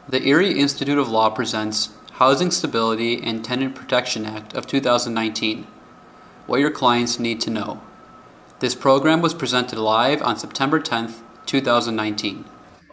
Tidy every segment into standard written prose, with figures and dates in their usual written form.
The Erie Institute of Law presents Housing Stability and Tenant Protection Act of 2019. What your clients need to know. This program was presented live on September 10th, 2019.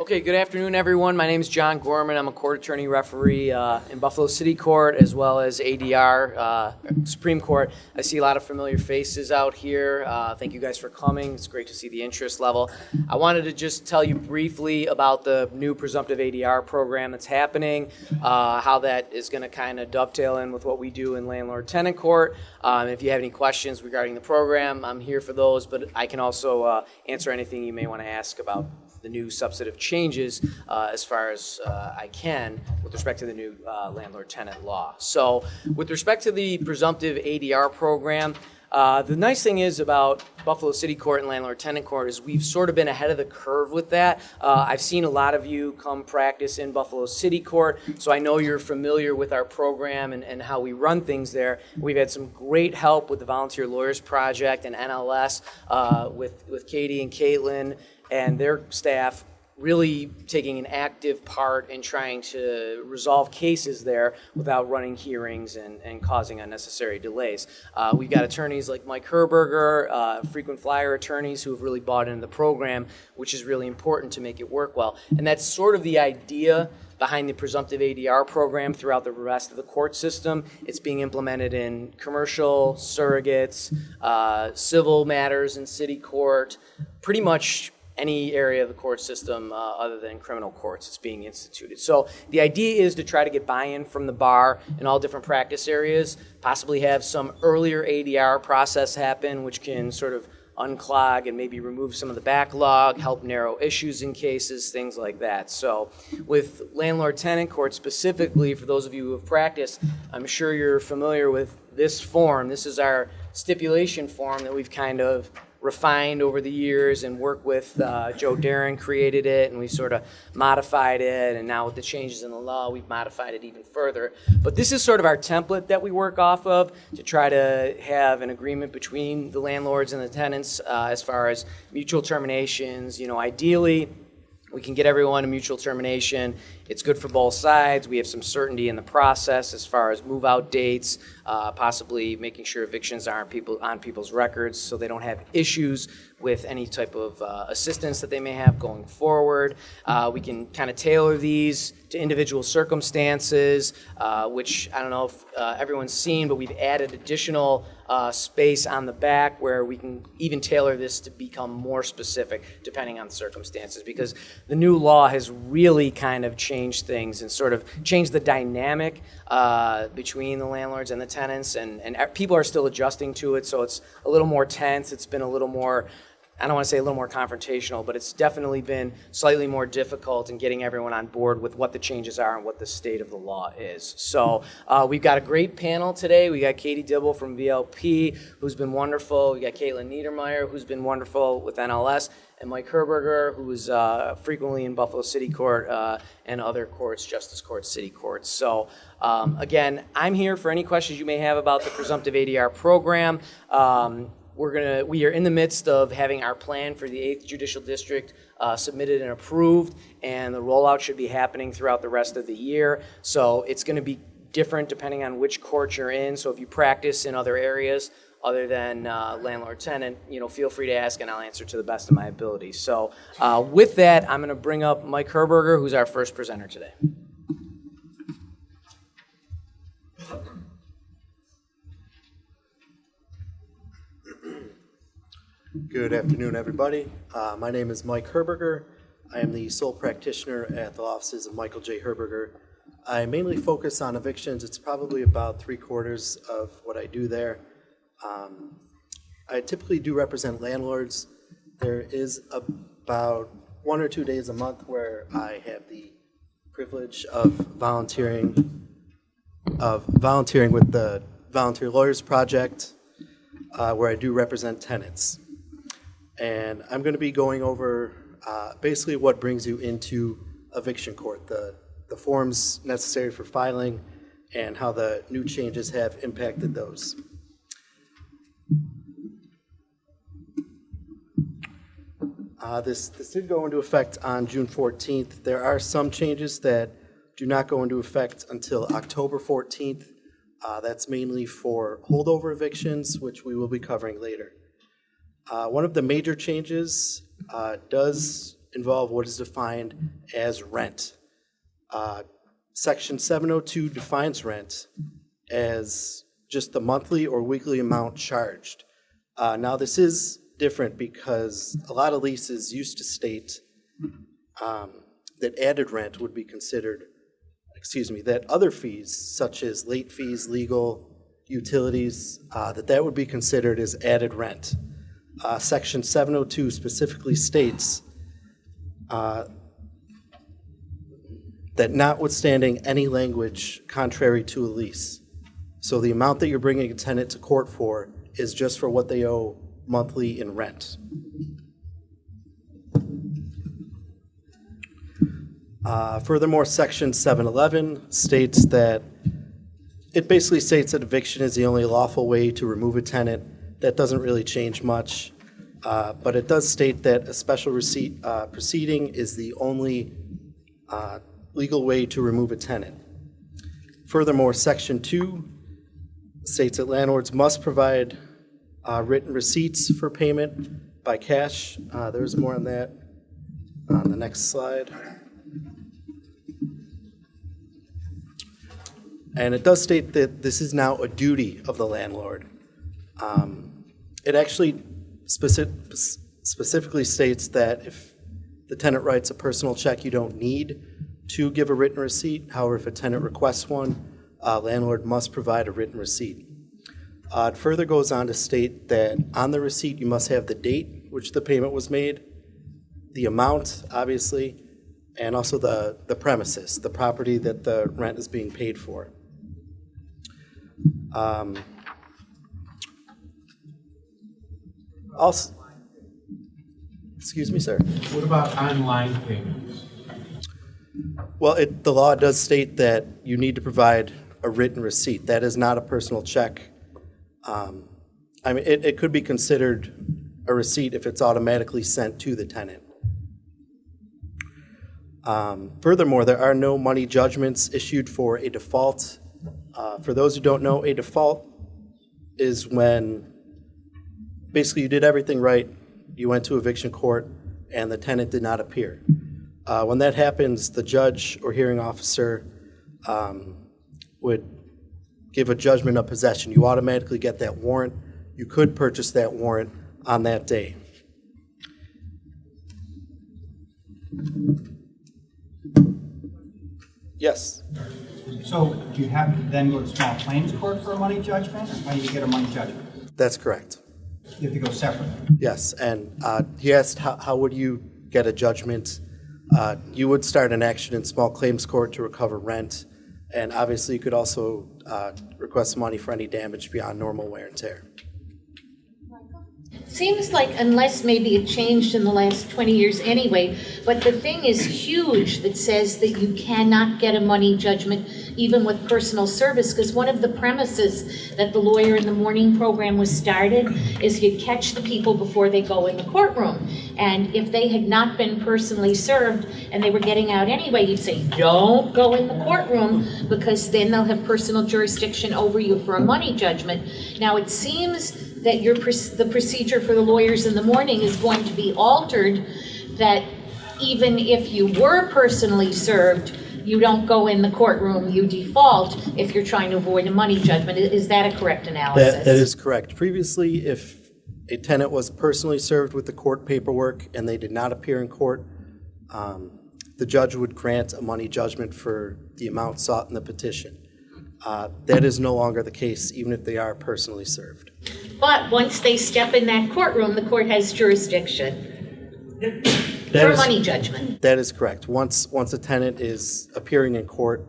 Okay, good afternoon, everyone. My name is John Gorman. I'm a court attorney referee in Buffalo City Court as well as ADR, Supreme Court. I see a lot of familiar faces out here. Thank you guys for coming. It's great to see the interest level. I wanted to just tell you briefly about the new presumptive ADR program that's happening, how that is going to kind of dovetail in with what we do in landlord-tenant court. If you have any questions regarding the program, I'm here for those, but I can also answer anything you may want to ask about the new substantive changes as far as I can with respect to the new landlord-tenant law. So with respect to the presumptive ADR program, the nice thing is about Buffalo City Court and landlord-tenant court is we've sort of been ahead of the curve with that. I've seen a lot of you come practice in Buffalo City Court, so I know you're familiar with our program and how we run things there. We've had some great help with the Volunteer Lawyers Project and NLS with Katie and Caitlin and their staff really taking an active part in trying to resolve cases there without running hearings and causing unnecessary delays. We've got attorneys like Mike Herberger, frequent flyer attorneys who have really bought into the program, which is really important to make it work well. And that's sort of the idea behind the presumptive ADR program throughout the rest of the court system. It's being implemented in commercial, surrogates, civil matters in city court, pretty much any area of the court system other than criminal courts. It's being instituted. So the idea is to try to get buy-in from the bar in all different practice areas, possibly have some earlier ADR process happen, which can sort of unclog and maybe remove some of the backlog, help narrow issues in cases, things like that. So with landlord-tenant court specifically, for those of you who have practiced, I'm sure you're familiar with this form. This is our stipulation form that we've kind of refined over the years and worked with. Joe Darren created it, and we sort of modified it, and now with the changes in the law, we've modified it even further. But this is sort of our template that we work off of to try to have an agreement between the landlords and the tenants as far as mutual terminations. You know, ideally, we can get everyone a mutual termination. It's good for both sides. We have some certainty in the process as far as move-out dates, possibly making sure evictions aren't on people's records so they don't have issues with any type of assistance that they may have going forward. We can kind of tailor these to individual circumstances, which I don't know if everyone's seen, but we've added additional space on the back where we can even tailor this to become more specific depending on circumstances, because the new law has really kind of changed things and sort of changed the dynamic between the landlords and the tenants, and people are still adjusting to it, so it's a little more tense. It's been a little more, I don't want to say a little more confrontational, but it's definitely been slightly more difficult in getting everyone on board with what the changes are and what the state of the law is. So we've got a great panel today. We got Katie Dibble from VLP, who's been wonderful. We got Caitlin Niedermeyer, who's been wonderful with NLS, and Mike Herberger, who is frequently in Buffalo City Court and other courts, justice courts, city courts. So again, I'm here for any questions you may have about the presumptive ADR program. We are in the midst of having our plan for the 8th Judicial District submitted and approved, and the rollout should be happening throughout the rest of the year. So it's going to be different depending on which court you're in. So if you practice in other areas other than landlord-tenant, feel free to ask, and I'll answer to the best of my ability. So with that, I'm going to bring up Mike Herberger, who's our first presenter today. Good afternoon, everybody. My name is Mike Herberger. I am the sole practitioner at the offices of Michael J. Herberger. I mainly focus on evictions. It's probably about 3/4 of what I do there. I typically do represent landlords. There is about 1 or 2 days a month where I have the privilege of volunteering with the Volunteer Lawyers Project, where I do represent tenants. And I'm going to be going over basically what brings you into eviction court, the forms necessary for filing, and how the new changes have impacted those. This did go into effect on June 14th. There are some changes that do not go into effect until October 14th. That's mainly for holdover evictions, which we will be covering later. One of the major changes does involve what is defined as rent. Section 702 defines rent as just the monthly or weekly amount charged. Now, this is different because a lot of leases used to state that added rent would be considered, that other fees, such as late fees, legal, utilities, that would be considered as added rent. Section 702 specifically states that notwithstanding any language contrary to a lease, so the amount that you're bringing a tenant to court for is just for what they owe monthly in rent. Furthermore, Section 711 states that it basically states that eviction is the only lawful way to remove a tenant. That doesn't really change much, but it does state that a special receipt proceeding is the only legal way to remove a tenant. Furthermore, Section 2 states that landlords must provide written receipts for payment by cash. There's more on that on the next slide. And it does state that this is now a duty of the landlord. It actually specifically states that if the tenant writes a personal check, you don't need to give a written receipt. However, if a tenant requests one, landlord must provide a written receipt. It further goes on to state that on the receipt, you must have the date which the payment was made, the amount, obviously, and also the premises, the property that the rent is being paid for. Also, excuse me, sir. What about online payments? Well, the law does state that you need to provide a written receipt. That is not a personal check. I mean, it could be considered a receipt if it's automatically sent to the tenant. Furthermore, there are no money judgments issued for a default. For those who don't know, a default is when basically you did everything right, you went to eviction court, and the tenant did not appear. When that happens, the judge or hearing officer would give a judgment of possession. You automatically get that warrant. You could purchase that warrant on that day. Yes? So do you have to then go to small claims court for a money judgment? How do you get a money judgment? That's correct. You have to go separately. Yes, and he asked how would you get a judgment? You would start an action in small claims court to recover rent, and obviously you could also request money for any damage beyond normal wear and tear. Seems like, unless maybe it changed in the last 20 years anyway, but the thing is huge that says that you cannot get a money judgment even with personal service, because one of the premises that the Lawyer in the Morning program was started is you catch the people before they go in the courtroom. And if they had not been personally served and they were getting out anyway, you'd say, don't go in the courtroom, because then they'll have personal jurisdiction over you for a money judgment. Now, it seems that the procedure for the Lawyers in the Morning is going to be altered, that even if you were personally served, you don't go in the courtroom, you default if you're trying to avoid a money judgment. Is that a correct analysis? That is correct. Previously, if a tenant was personally served with the court paperwork and they did not appear in court, the judge would grant a money judgment for the amount sought in the petition. That is no longer the case, even if they are personally served. But once they step in that courtroom, the court has jurisdiction for a money judgment. That is correct. Once a tenant is appearing in court,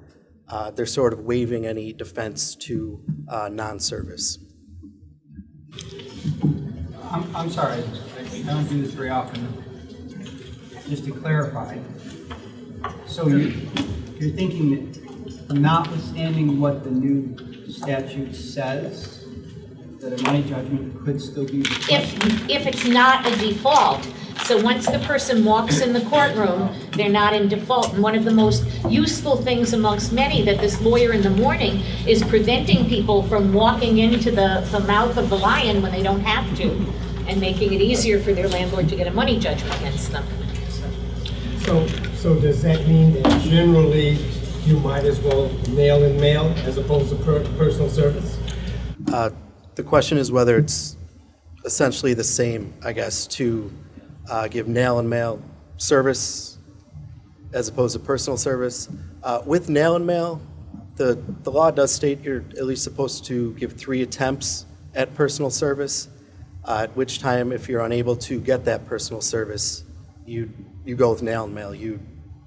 they're sort of waiving any defense to non-service. I'm sorry, I don't do this very often. Just to clarify, so you're thinking that notwithstanding what the new statute says, that a money judgment could still be requested? If it's not a default. So once the person walks in the courtroom, they're not in default. And one of the most useful things amongst many that this lawyer in the morning is preventing people from walking into the mouth of the lion when they don't have to, and making it easier for their landlord to get a money judgment against them. So does that mean that generally you might as well mail and mail as opposed to personal service? The question is whether it's essentially the same, I guess, to give nail and mail service as opposed to personal service. With nail and mail, the law does state you're at least supposed to give 3 attempts at personal service, at which time, if you're unable to get that personal service, you go with nail and mail. You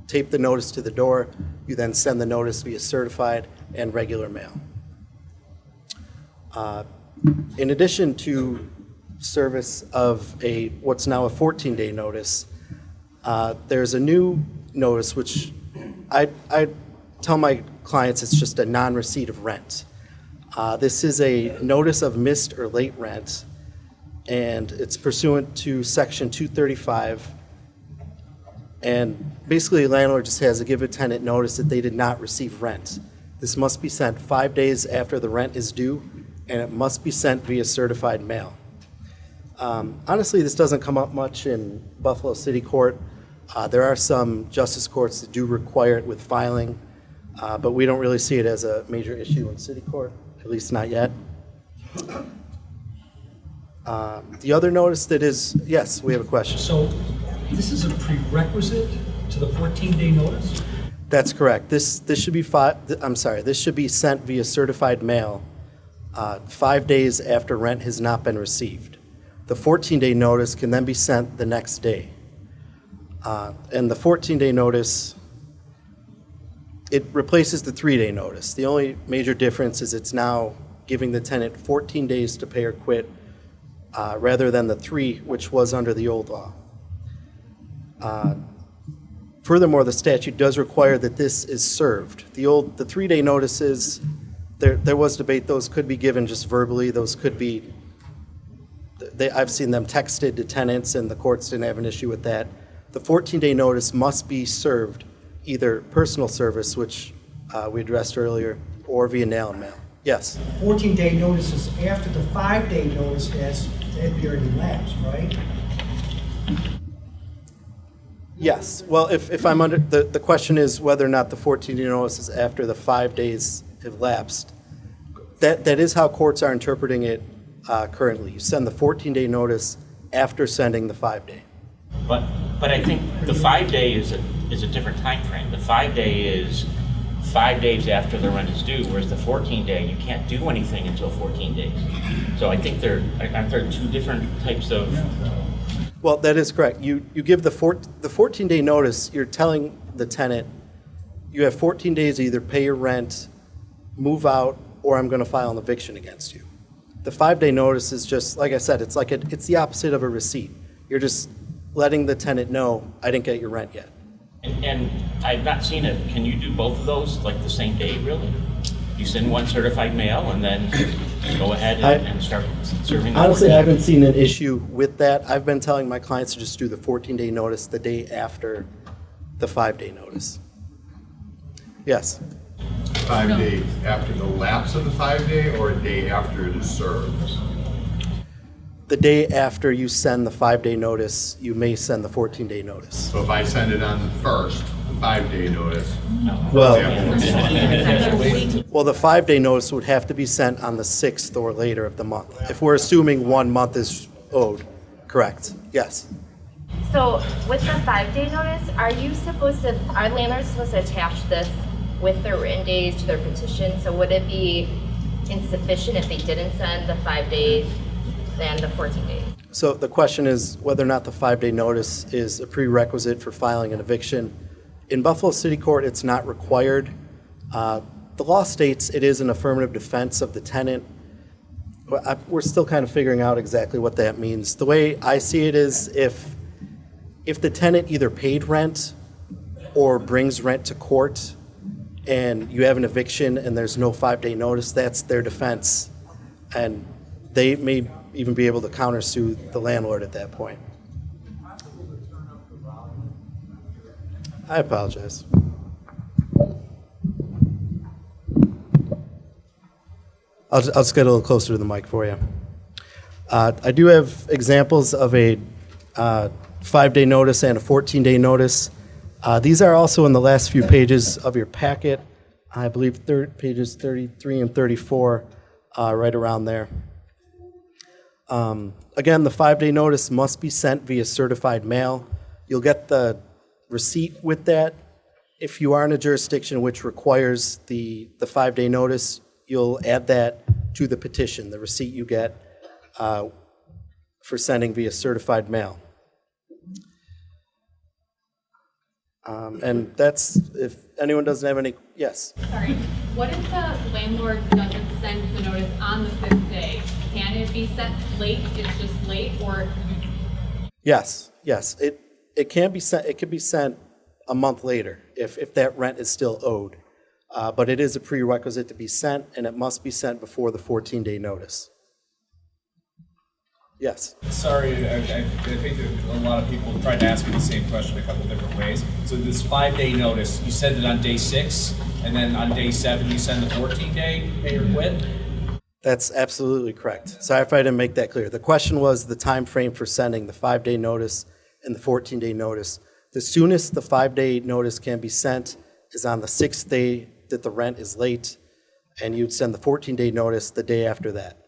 tape the notice to the door, you then send the notice via certified and regular mail. In addition to service of what's now a 14-day notice, there's a new notice which I tell my clients it's just a non-receipt of rent. This is a notice of missed or late rent, and it's pursuant to Section 235. And basically, a landlord just has to give a tenant notice that they did not receive rent. This must be sent 5 days after the rent is due, and it must be sent via certified mail. Honestly, this doesn't come up much in Buffalo City Court. There are some justice courts that do require it with filing, but we don't really see it as a major issue in City Court, at least not yet. The other notice that is, yes, we have a question. So this is a prerequisite to the 14-day notice? That's correct. This should be this should be sent via certified mail 5 days after rent has not been received. The 14-day notice can then be sent the next day. And the 14-day notice, it replaces the 3-day notice. The only major difference is it's now giving the tenant 14 days to pay or quit rather than the 3, which was under the old law. Furthermore, the statute does require that this is served. The 3-day notices, there was debate, those could be given just verbally, those could be, I've seen them texted to tenants and the courts didn't have an issue with that. The 14-day notice must be served either personal service, which we addressed earlier, or via nail and mail. Yes? 14-day notice is after the 5-day notice has that period elapsed, right? Yes. Well, if I'm under, the question is whether or not the 14-day notice is after the 5 days have lapsed. That is how courts are interpreting it currently. You send the 14-day notice after sending the 5-day. But I think the 5-day is a different time frame. The 5-day is 5 days after the rent is due, whereas the 14-day, you can't do anything until 14 days. So I think aren't there 2 different types of... Well, that is correct. You give the 14-day notice, you're telling the tenant, you have 14 days to either pay your rent, move out, or I'm going to file an eviction against you. The 5-day notice is just, like I said, it's the opposite of a receipt. You're just letting the tenant know, I didn't get your rent yet. And I've not seen it. Can you do both of those like the same day, really? You send one certified mail and then go ahead and start serving. Honestly, I haven't seen an issue with that. I've been telling my clients to just do the 14-day notice the day after the 5-day notice. Yes? 5 days after the lapse of the 5-day or a day after it is served? The day after you send the 5-day notice, you may send the 14-day notice. So if I send it on the 1st, the 5-day notice. Well, Yeah. well, the 5-day notice would have to be sent on the 6th or later of the month. If we're assuming 1 month is owed, correct? Yes. So with the 5-day notice, are landlords supposed to attach this with their written days to their petition? So would it be insufficient if they didn't send the 5 days than the 14 days? So the question is whether or not the 5-day notice is a prerequisite for filing an eviction. In Buffalo City Court, it's not required. The law states it is an affirmative defense of the tenant. We're still kind of figuring out exactly what that means. The way I see it is if the tenant either paid rent or brings rent to court and you have an eviction and there's no 5-day notice, that's their defense. And they may even be able to countersue the landlord at that point. I apologize. I'll just get a little closer to the mic for you. I do have examples of a 5-day notice and a 14-day notice. These are also in the last few pages of your packet. I believe pages 33 and 34, right around there. Again, the 5-day notice must be sent via certified mail. You'll get the receipt with that. If you are in a jurisdiction which requires the 5-day notice, you'll add that to the petition, the receipt you get for sending via certified mail. And that's, if anyone doesn't have any, yes? Sorry, what if the landlord doesn't send the notice on the 5th day? Can it be sent late, it's just late, or? Yes, it can be sent, it could be sent a month later if that rent is still owed. But it is a prerequisite to be sent, and it must be sent before the 14-day notice. Yes. Sorry, I think that a lot of people tried to ask you the same question a couple different ways. So this 5-day notice, you send it on day 6, and then on day 7 you send the 14-day pay or quit? That's absolutely correct. Sorry if I didn't make that clear. The question was the time frame for sending the 5-day notice and the 14-day notice. The soonest the 5-day notice can be sent is on the 6th day that the rent is late, and you'd send the 14-day notice the day after that.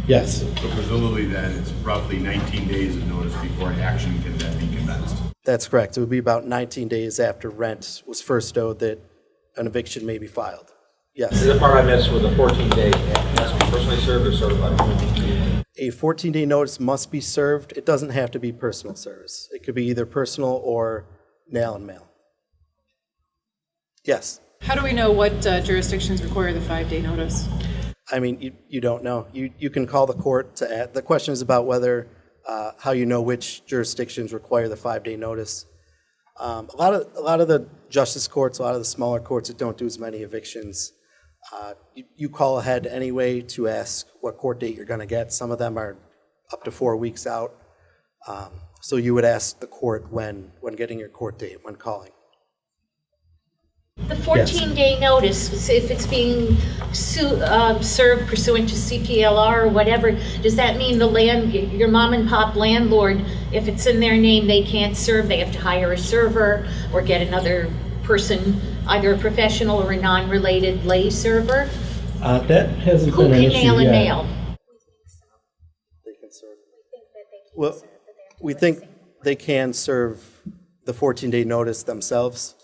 Yes. So presumably then it's roughly 19 days of notice before action can then be commenced. That's correct. It would be about 19 days after rent was first owed that an eviction may be filed. Yes. The part I missed was a 14-day, has to be personally served or certified. A 14-day notice must be served. It doesn't have to be personal service. It could be either personal or mail and mail. Yes. How do we know what jurisdictions require the 5-day notice? I mean, you don't know. You can call the court to add. The question is about whether, how you know which jurisdictions require the 5-day notice. A lot of the justice courts, a lot of the smaller courts that don't do as many evictions, you call ahead anyway to ask what court date you're going to get. Some of them are up to 4 weeks out. So you would ask the court when getting your court date, when calling. The 14-day notice, if it's being served pursuant to CPLR or whatever, does that mean your mom and pop landlord, if it's in their name, they can't serve, they have to hire a server or get another person, either a professional or a non-related lay server? That hasn't Who been an can issue mail and yet. mail? They can serve. Well, we think they can serve the 14-day notice themselves.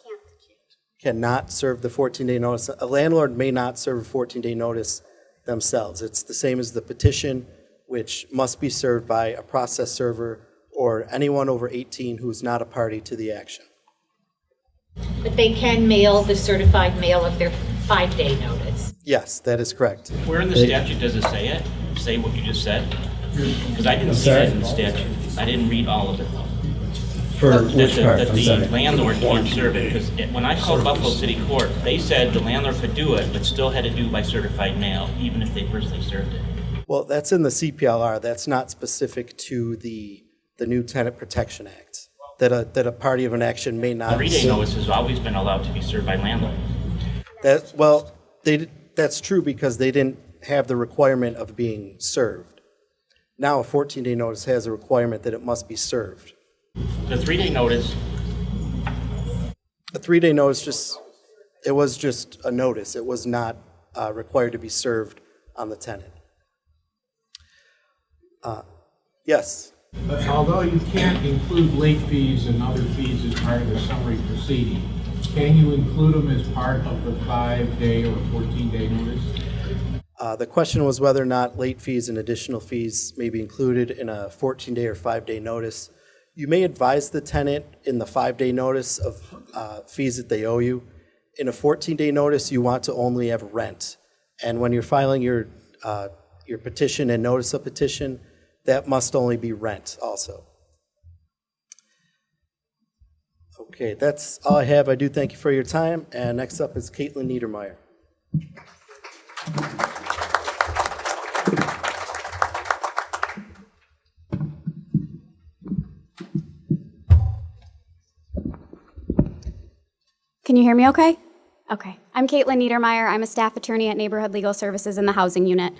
Cannot serve the 14-day notice. A landlord may not serve a 14-day notice themselves. It's the same as the petition, which must be served by a process server or anyone over 18 who's not a party to the action. But they can mail the certified mail of their 5-day notice. Yes, that is correct. Where in the statute does it say it? Say what you just said? Because I didn't see that in the statute. I didn't read all of it. For which part? That the landlord can't serve it, because when I called Buffalo City Court, they said the landlord could do it, but still had to do by certified mail, even if they personally served it. Well, that's in the CPLR. That's not specific to the new Tenant Protection Act, that a party of an action may not. 3-day notice has always been allowed to be served by landlords. That's true because they didn't have the requirement of being served. Now a 14-day notice has a requirement that it must be served. The 3-day notice. A 3-day notice it was just a notice. It was not required to be served on the tenant. Yes. But although you can't include late fees and other fees as part of the summary proceeding, can you include them as part of the 5-day or 14-day notice? The question was whether or not late fees and additional fees may be included in a 14-day or 5-day notice. You may advise the tenant in the 5-day notice of fees that they owe you. In a 14-day notice, you want to only have rent. And when you're filing your petition and notice of petition, that must only be rent also. Okay, that's all I have. I do thank you for your time. And next up is Caitlin Niedermeyer. Can you hear me okay? Okay. I'm Caitlin Niedermeyer. I'm a staff attorney at Neighborhood Legal Services in the Housing Unit.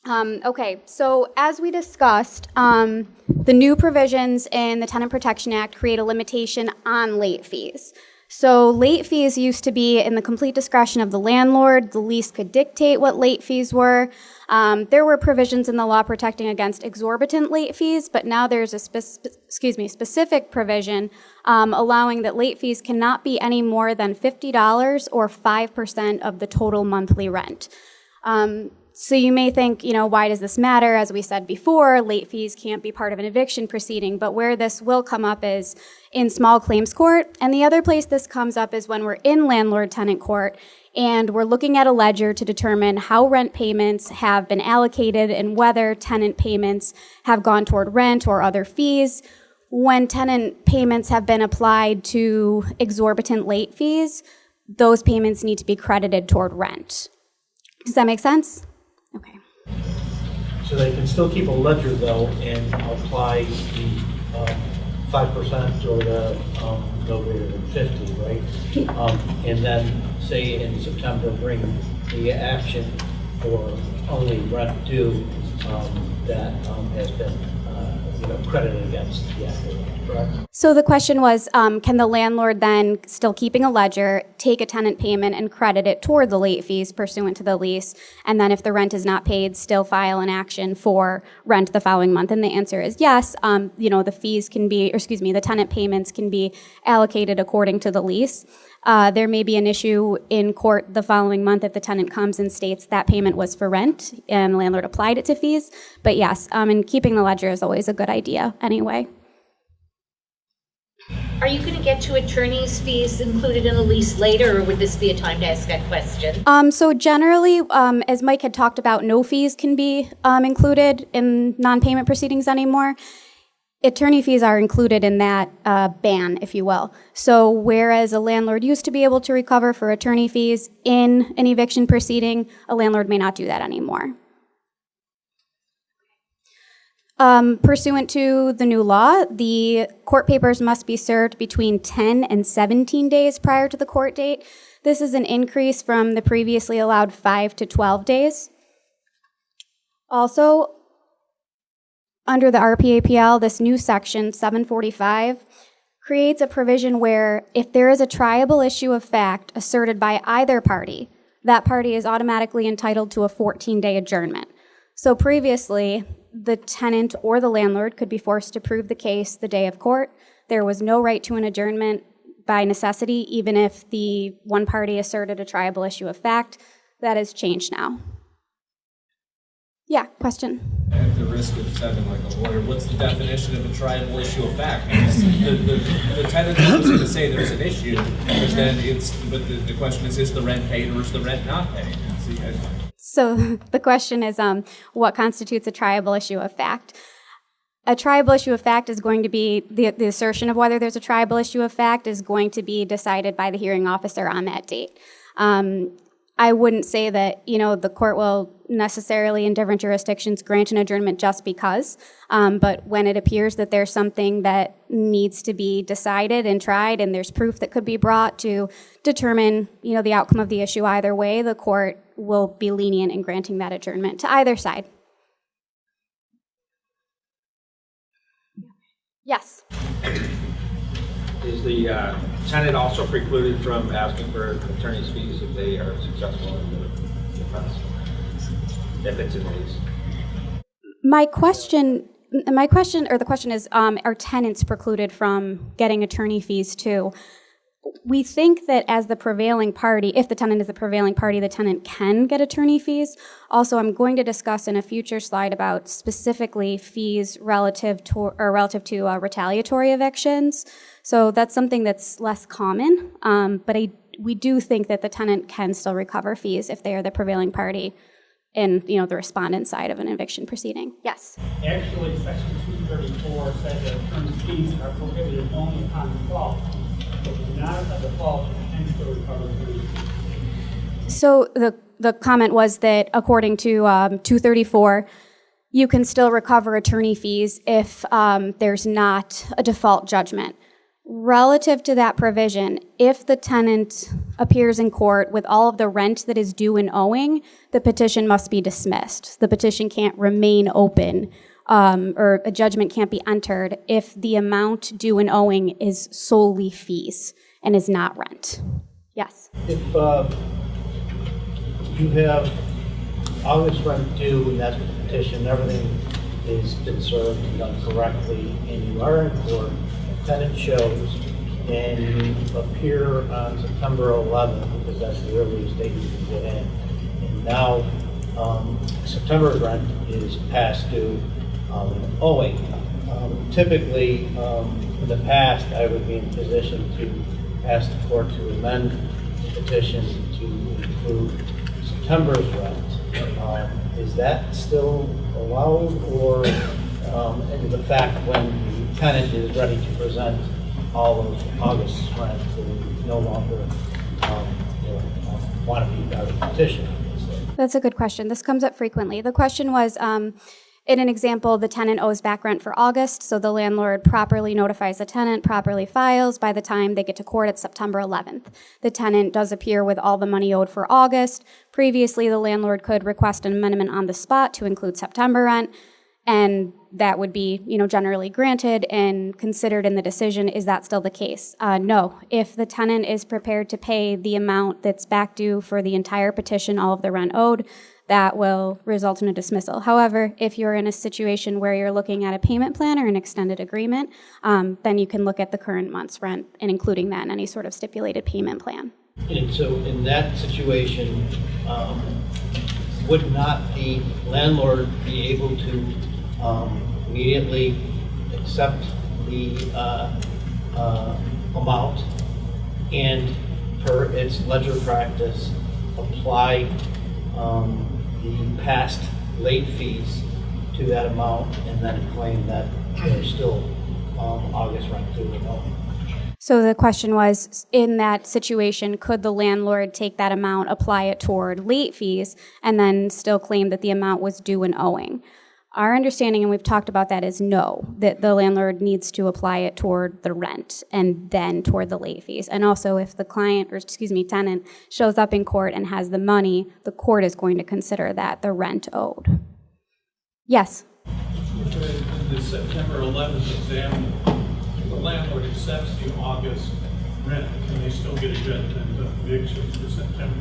Okay, so as we discussed, the new provisions in the Tenant Protection Act create a limitation on late fees. So late fees used to be in the complete discretion of the landlord. The lease could dictate what late fees were. There were provisions in the law protecting against exorbitant late fees, but now there's a specific provision allowing that late fees cannot be any more than $50 or 5% of the total monthly rent. So you may think, why does this matter? As we said before, late fees can't be part of an eviction proceeding, but where this will come up is in small claims court. And the other place this comes up is when we're in landlord-tenant court and we're looking at a ledger to determine how rent payments have been allocated and whether tenant payments have gone toward rent or other fees. When tenant payments have been applied to exorbitant late fees, those payments need to be credited toward rent. Does that make sense? Okay. So they can still keep a ledger though and apply the 5% or the no greater than 50, right? And then say in September bring the action for only rent due that has been credited against the actual rent, correct? So the question was, can the landlord then, still keeping a ledger, take a tenant payment and credit it toward the late fees pursuant to the lease, and then if the rent is not paid, still file an action for rent the following month? And the answer is yes. The fees can be, the tenant payments can be allocated according to the lease. There may be an issue in court the following month if the tenant comes and states that payment was for rent and the landlord applied it to fees. But yes, and keeping the ledger is always a good idea anyway. Are you going to get to attorney's fees included in the lease later, or would this be a time to ask that question? So generally, as Mike had talked about, no fees can be included in non-payment proceedings anymore. Attorney fees are included in that ban, if you will. So whereas a landlord used to be able to recover for attorney fees in an eviction proceeding, a landlord may not do that anymore. Pursuant to the new law, the court papers must be served between 10 and 17 days prior to the court date. This is an increase from the previously allowed 5 to 12 days. Also, under the RPAPL, this new section, 745, creates a provision where if there is a triable issue of fact asserted by either party, that party is automatically entitled to a 14-day adjournment. So previously, the tenant or the landlord could be forced to prove the case the day of court. There was no right to an adjournment by necessity, even if the one party asserted a triable issue of fact. That has changed now. Yeah, question? At the risk of sounding like a lawyer, what's the definition of a triable issue of fact? The tenant is going to say there's an issue, but then the question is the rent paid or is the rent not paid? So the question is, what constitutes a triable issue of fact? A triable issue of fact is going to be, the assertion of whether there's a triable issue of fact is going to be decided by the hearing officer on that date. I wouldn't say that, the court will necessarily in different jurisdictions grant an adjournment just because, but when it appears that there's something that needs to be decided and tried and there's proof that could be brought to determine, the outcome of the issue either way, the court will be lenient in granting that adjournment to either side. Yes? Is the tenant also precluded from asking for attorney's fees if they are successful in the defense? If it's in the lease? The question is, are tenants precluded from getting attorney fees too? We think that as the prevailing party, if the tenant is the prevailing party, the tenant can get attorney fees. Also, I'm going to discuss in a future slide about specifically fees relative to retaliatory evictions. So that's something that's less common, but we do think that the tenant can still recover fees if they are the prevailing party in the respondent side of an eviction proceeding. Yes? Actually, Section 234 says that attorney's fees are prohibited only upon default. So if it's not a default, you can still recover fees. So the comment was that according to 234, you can still recover attorney fees if there's not a default judgment. Relative to that provision, if the tenant appears in court with all of the rent that is due and owing, the petition must be dismissed. The petition can't remain open, or a judgment can't be entered if the amount due and owing is solely fees and is not rent. Yes? If you have August rent due, and that's what the petition, everything is been served and done correctly, and you are in court, tenant shows, and you appear on September 11th, because that's the earliest date you can get in, and now September rent is past due and owing. Typically, in the past, I would be in position to ask the court to amend the petition to include September's rent. Is that still allowed, or and the fact when the tenant is ready to present all of August's rent, to no longer want to be part of the petition? That's a good question. This comes up frequently. The question was, in an example, the tenant owes back rent for August, so the landlord properly notifies the tenant, properly files. By the time they get to court, it's September 11th. The tenant does appear with all the money owed for August. Previously, the landlord could request an amendment on the spot to include September rent, and that would be, generally granted and considered in the decision. Is that still the case? No. If the tenant is prepared to pay the amount that's back due for the entire petition, all of the rent owed, that will result in a dismissal. However, if you're in a situation where you're looking at a payment plan or an extended agreement, then you can look at the current month's rent and including that in any sort of stipulated payment plan. And so in that situation, would not the landlord be able to immediately accept the amount and, per its ledger practice, apply the past late fees to that amount and then claim that there's still August rent due and owing? So the question was, in that situation, could the landlord take that amount, apply it toward late fees, and then still claim that the amount was due and owing? Our understanding, and we've talked about that, is no, that the landlord needs to apply it toward the rent and then toward the late fees. And also, if the tenant shows up in court and has the money, the court is going to consider that the rent owed. Yes? In the September 11th exam, the landlord accepts the August rent, can they still get a judgment of eviction for September?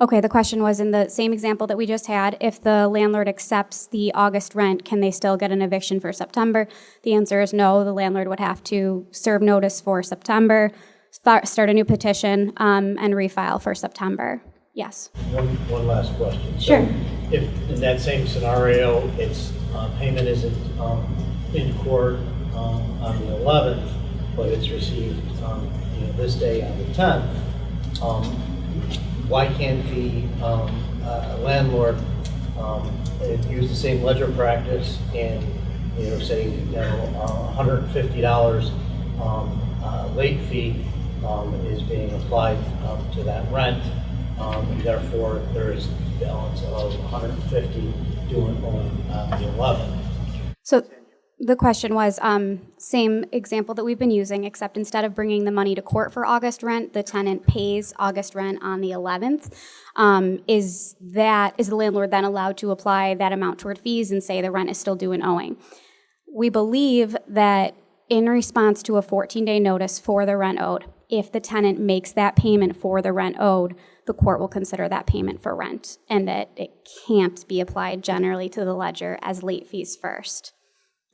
Okay, the question was, in the same example that we just had, if the landlord accepts the August rent, can they still get an eviction for September? The answer is no. The landlord would have to serve notice for September, start a new petition, and refile for September. Yes? One last question. Sure. So if in that same scenario, its payment isn't in court on the 11th, but it's received this day on the 10th, why can't the landlord use the same ledger practice and say $150 late fee is being applied to that rent, and therefore there is a balance of $150 due and owing on the 11th? So the question was, same example that we've been using, except instead of bringing the money to court for August rent, the tenant pays August rent on the 11th. Is the landlord then allowed to apply that amount toward fees and say the rent is still due and owing? We believe that in response to a 14-day notice for the rent owed, if the tenant makes that payment for the rent owed, the court will consider that payment for rent, and that it can't be applied generally to the ledger as late fees first.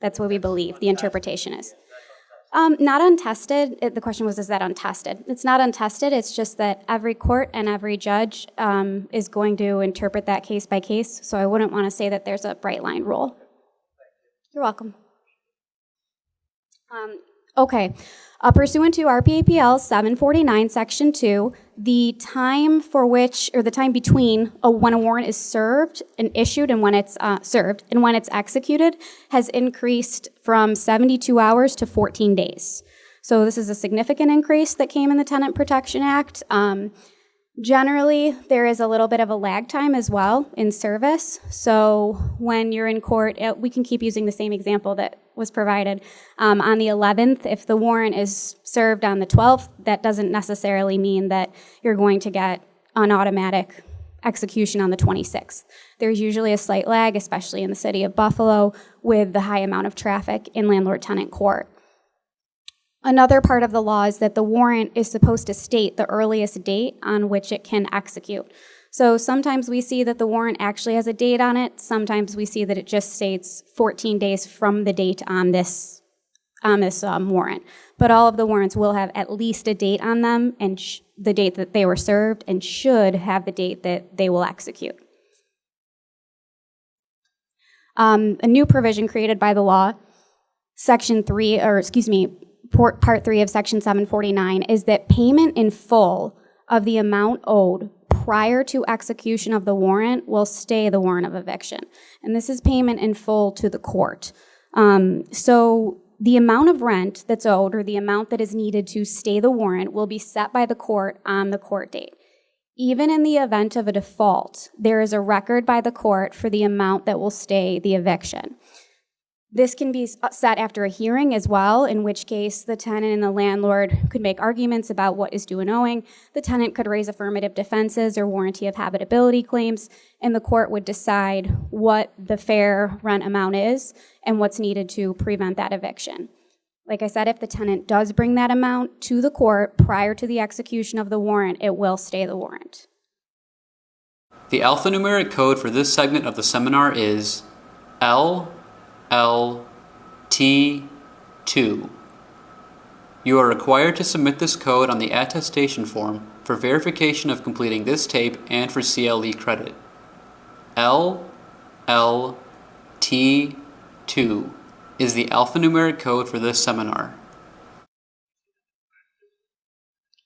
That's what we believe the interpretation is. Not untested. The question was, is that untested? It's not untested. It's just that every court and every judge is going to interpret that case by case, so I wouldn't want to say that there's a bright line rule. You're welcome. Okay. Pursuant to RPAPL 749, Section 2, the time for which, or the time between when a warrant is served and issued and when it's served and when it's executed has increased from 72 hours to 14 days. So this is a significant increase that came in the Tenant Protection Act. Generally, there is a little bit of a lag time as well in service. So when you're in court, we can keep using the same example that was provided. On the 11th, if the warrant is served on the 12th, that doesn't necessarily mean that you're going to get an automatic execution on the 26th. There's usually a slight lag, especially in the city of Buffalo, with the high amount of traffic in landlord-tenant court. Another part of the law is that the warrant is supposed to state the earliest date on which it can execute. So sometimes we see that the warrant actually has a date on it. Sometimes we see that it just states 14 days from the date on this warrant. But all of the warrants will have at least a date on them and the date that they were served, and should have the date that they will execute. A new provision created by the law, Part 3 of Section 749, is that payment in full of the amount owed prior to execution of the warrant will stay the warrant of eviction. And this is payment in full to the court. So the amount of rent that's owed, or the amount that is needed to stay the warrant, will be set by the court on the court date. Even in the event of a default, there is a record by the court for the amount that will stay the eviction. This can be set after a hearing as well, in which case the tenant and the landlord could make arguments about what is due and owing. The tenant could raise affirmative defenses or warranty of habitability claims, and the court would decide what the fair rent amount is and what's needed to prevent that eviction. Like I said, if the tenant does bring that amount to the court prior to the execution of the warrant, it will stay the warrant. The alphanumeric code for this segment of the seminar is LLT2. You are required to submit this code on the attestation form for verification of completing this tape and for CLE credit. LLT2 is the alphanumeric code for this seminar.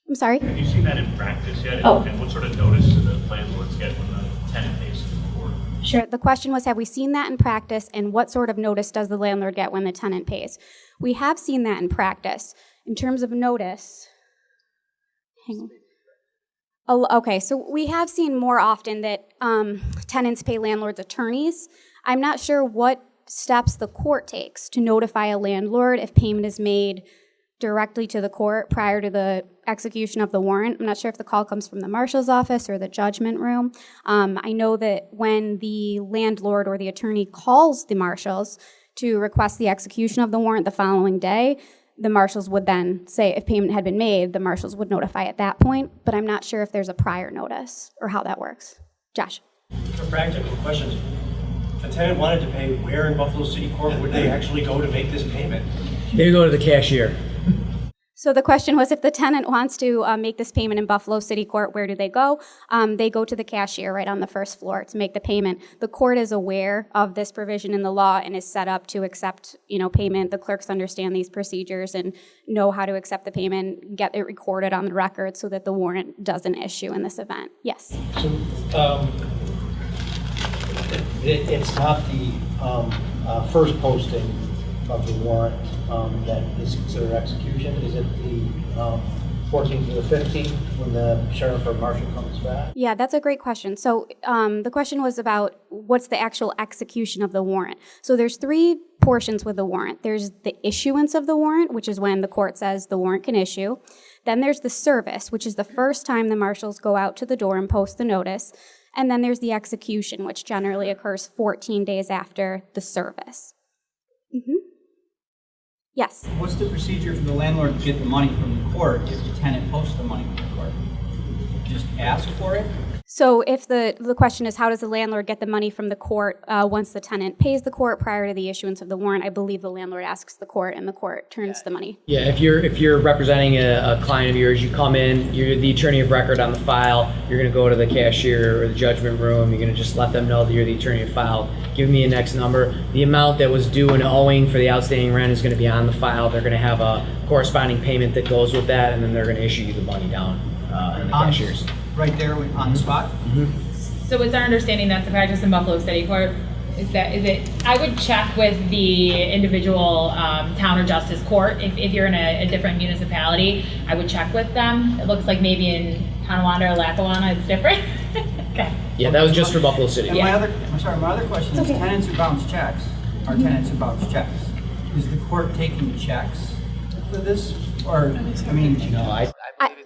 I'm sorry? Have you seen that in practice yet? Oh. And what sort of notice do the landlords get when the tenant pays to the court? Sure. The question was, have we seen that in practice, and what sort of notice does the landlord get when the tenant pays? We have seen that in practice. In terms of notice, hang on. Okay, so we have seen more often that tenants pay landlords' attorneys. I'm not sure what steps the court takes to notify a landlord if payment is made directly to the court prior to the execution of the warrant. I'm not sure if the call comes from the marshal's office or the judgment room. I know that when the landlord or the attorney calls the marshals to request the execution of the warrant the following day, the marshals would then say if payment had been made, the marshals would notify at that point, but I'm not sure if there's a prior notice or how that works. Josh? For practical questions, if a tenant wanted to pay, where in Buffalo City Court would they actually go to make this payment? They go to the cashier. So the question was, if the tenant wants to make this payment in Buffalo City Court, where do they go? They go to the cashier right on the first floor to make the payment. The court is aware of this provision in the law and is set up to accept, payment. The clerks understand these procedures and know how to accept the payment, get it recorded on the record so that the warrant doesn't issue in this event. Yes? So, it's not the first posting of the warrant that is considered execution? Is it the 14th to the 15th when the sheriff or marshal comes back? Yeah, that's a great question. So the question was about what's the actual execution of the warrant. So there's three portions with the warrant. There's the issuance of the warrant, which is when the court says the warrant can issue. Then there's the service, which is the first time the marshals go out to the door and post the notice. And then there's the execution, which generally occurs 14 days after the service. Mm-hmm. Yes. What's the procedure for the landlord to get the money from the court if the tenant posts the money from the court? Just ask for it? So if the question is, how does the landlord get the money from the court once the tenant pays the court prior to the issuance of the warrant? I believe the landlord asks the court and the court turns the money. Yeah, if you're representing a client of yours, you come in, you're the attorney of record on the file, you're going to go to the cashier or the judgment room, you're going to just let them know that you're the attorney of file, give me a next number. The amount that was due and owing for the outstanding rent is going to be on the file. They're going to have a corresponding payment that goes with that, and then they're going to issue you the money down in the cashier's. Right there on the spot? Mm-hmm. So it's our understanding that's the practice in Buffalo City Court. Is it? I would check with the individual town or justice court. If you're in a different municipality, I would check with them. It looks like maybe in Tonawanda or Lackawanna it's different. Okay. Yeah, that was just for Buffalo City. And my other question is tenants who bounce checks are tenants who bounce checks. Is the court taking checks for this? Or, I mean, No,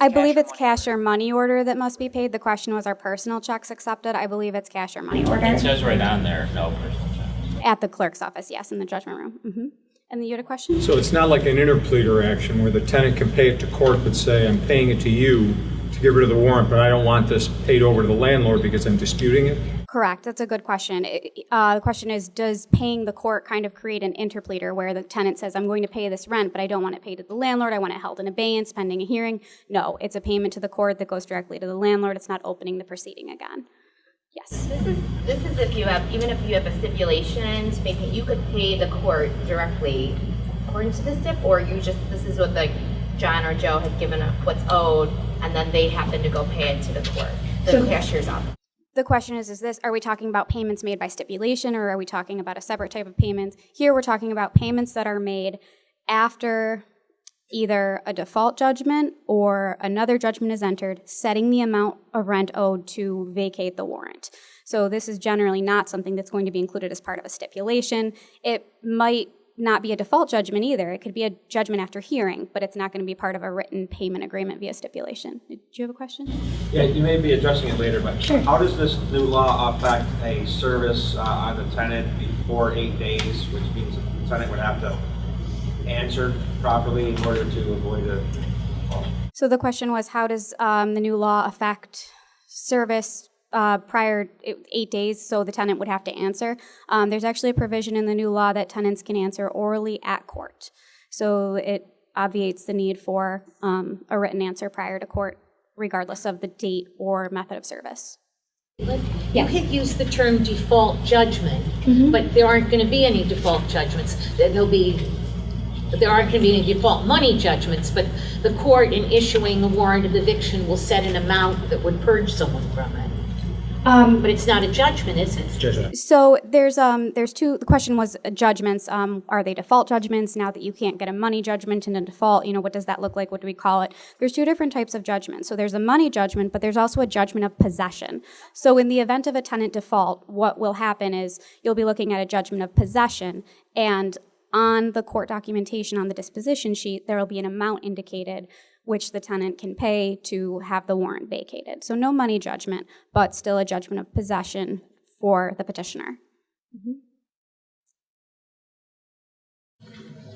I believe it's cash or money order that must be paid. The question was, are personal checks accepted? I believe it's cash or money order. It says right on there, no personal check. At the clerk's office, yes, in the judgment room. And you had a question? So it's not like an interpleader action where the tenant can pay it to court but say, I'm paying it to you to get rid of the warrant, but I don't want this paid over to the landlord because I'm disputing it? Correct. That's a good question. The question is, does paying the court kind of create an interpleader where the tenant says, I'm going to pay this rent, but I don't want it paid to the landlord. I want it held in abeyance pending a hearing? No, it's a payment to the court that goes directly to the landlord. It's not opening the proceeding again. Yes. This is if you have, even if you have a stipulation to make it, you could pay the court directly according to the stip, or this is what like John or Joe had given up what's owed, and then they happen to go pay it to the court, the cashier's office. The question is this, are we talking about payments made by stipulation, or are we talking about a separate type of payment? Here we're talking about payments that are made after either a default judgment or another judgment is entered, setting the amount of rent owed to vacate the warrant. So this is generally not something that's going to be included as part of a stipulation. It might not be a default judgment either. It could be a judgment after hearing, but it's not going to be part of a written payment agreement via stipulation. Did you have a question? Yeah, you may be addressing it later, but Sure. How does this new law affect a service on the tenant before 8 days, which means the tenant would have to answer properly in order to avoid a default? So the question was, how does the new law affect service prior 8 days, so the tenant would have to answer? There's actually a provision in the new law that tenants can answer orally at court. So it obviates the need for a written answer prior to court, regardless of the date or method of service. You could use the term default judgment, but there aren't going to be any default judgments. There aren't going to be any default money judgments, but the court, in issuing a warrant of eviction, will set an amount that would purge someone from it. But it's not a judgment, is it? Judgment. So there's two. The question was judgments. Are they default judgments? Now that you can't get a money judgment in a default, what does that look like? What do we call it? There's two different types of judgments. So there's a money judgment, but there's also a judgment of possession. So in the event of a tenant default, what will happen is you'll be looking at a judgment of possession, and on the court documentation on the disposition sheet, there will be an amount indicated which the tenant can pay to have the warrant vacated. So no money judgment, but still a judgment of possession for the petitioner.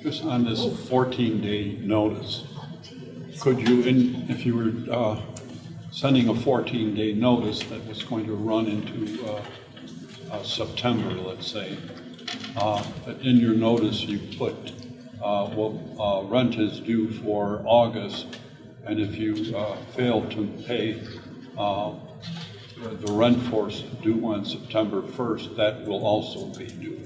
Just on this 14-day notice, could you, if you were sending a 14-day notice that was going to run into September, let's say, but in your notice you put rent is due for August, and if you fail to pay the rent force due on September 1st, that will also be due.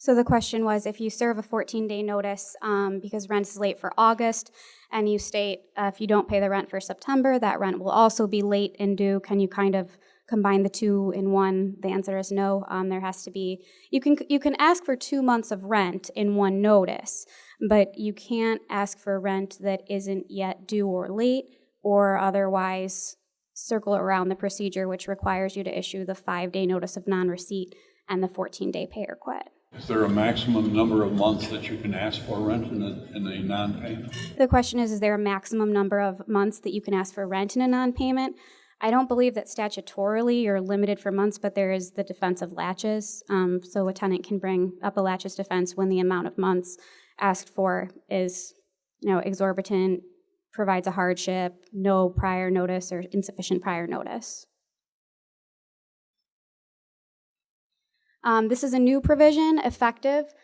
So the question was, if you serve a 14-day notice because rent is late for August, and you state if you don't pay the rent for September, that rent will also be late and due, can you kind of combine the two in one? The answer is no. There has to be, you can ask for 2 months of rent in one notice, but you can't ask for rent that isn't yet due or late, or otherwise circle around the procedure, which requires you to issue the 5-day notice of non-receipt and the 14-day pay or quit. Is there a maximum number of months that you can ask for rent in a non-payment? The question is there a maximum number of months that you can ask for rent in a non-payment? I don't believe that statutorily you're limited for months, but there is the defense of laches. So a tenant can bring up a laches defense when the amount of months asked for is, exorbitant, provides a hardship, no prior notice, or insufficient prior notice. This is a new provision effective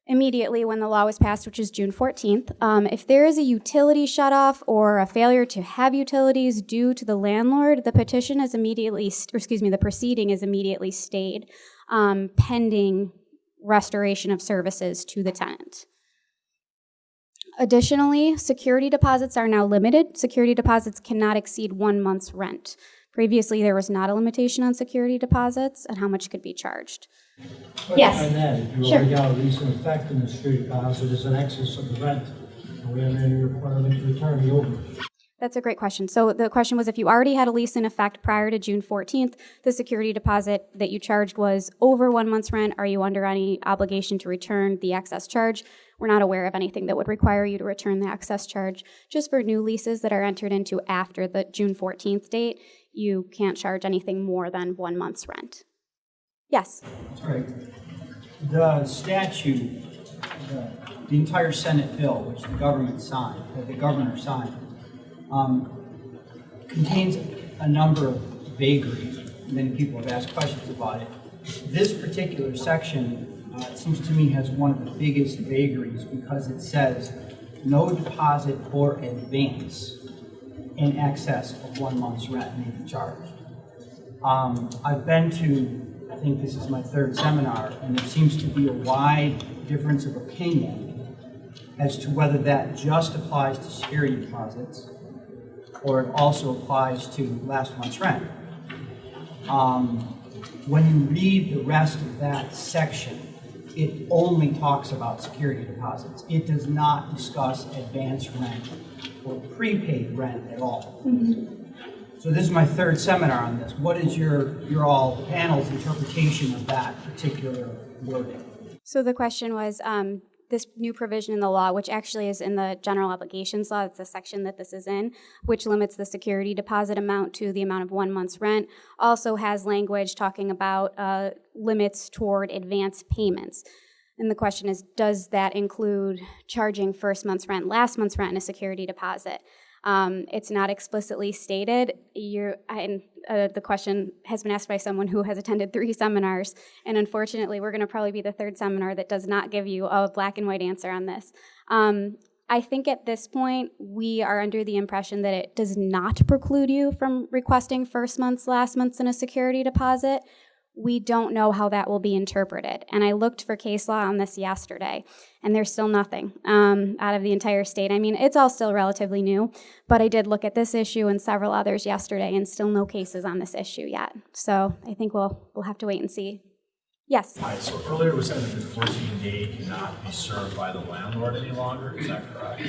immediately when the law was passed, which is June 14th. If there is a utility shutoff or a failure to have utilities due to the landlord, the proceeding is immediately stayed pending restoration of services to the tenant. Additionally, security deposits are now limited. Security deposits cannot exceed 1 month's rent. Previously, there was not a limitation on security deposits and how much could be charged. Yes. On that, if you already got a lease in effect and the security deposit is in excess of the rent, do we have any requirement to return the over? That's a great question. So the question was, if you already had a lease in effect prior to June 14th, the security deposit that you charged was over 1 month's rent, are you under any obligation to return the excess charge? we're not aware of anything that would require you to return the excess charge. Just for new leases that are entered into after the June 14th date, you can't charge anything more than 1 month's rent. Yes? Right. The statute, the entire Senate bill, which the government signed, that the governor signed, contains a number of vagaries. Many people have asked questions about it. This particular section, it seems to me, has one of the biggest vagaries because it says no deposit or advance in excess of 1 month's rent may be charged. I've been to, I think this is my third seminar, and there seems to be a wide difference of opinion as to whether that just applies to security deposits or it also applies to last month's rent. When you read the rest of that section, it only talks about security deposits. It does not discuss advance rent or prepaid rent at all. So this is my third seminar on this. What is your all panel's interpretation of that particular wording? So the question was, this new provision in the law, which actually is in the general obligations law, it's the section that this is in, which limits the security deposit amount to the amount of 1 month's rent, also has language talking about limits toward advance payments. And the question is, does that include charging first month's rent, last month's rent, and a security deposit? It's not explicitly stated. The question has been asked by someone who has attended 3 seminars, and unfortunately, we're going to probably be the 3rd seminar that does not give you a black and white answer on this. I think at this point, we are under the impression that it does not preclude you from requesting first month's, last month's, and a security deposit. We don't know how that will be interpreted. And I looked for case law on this yesterday, and there's still nothing out of the entire state. I mean, it's all still relatively new, but I did look at this issue and several others yesterday, and still no cases on this issue yet. So I think we'll have to wait and see. Yes? Hi, so earlier we said that the 14-day cannot be served by the landlord any longer, is that correct?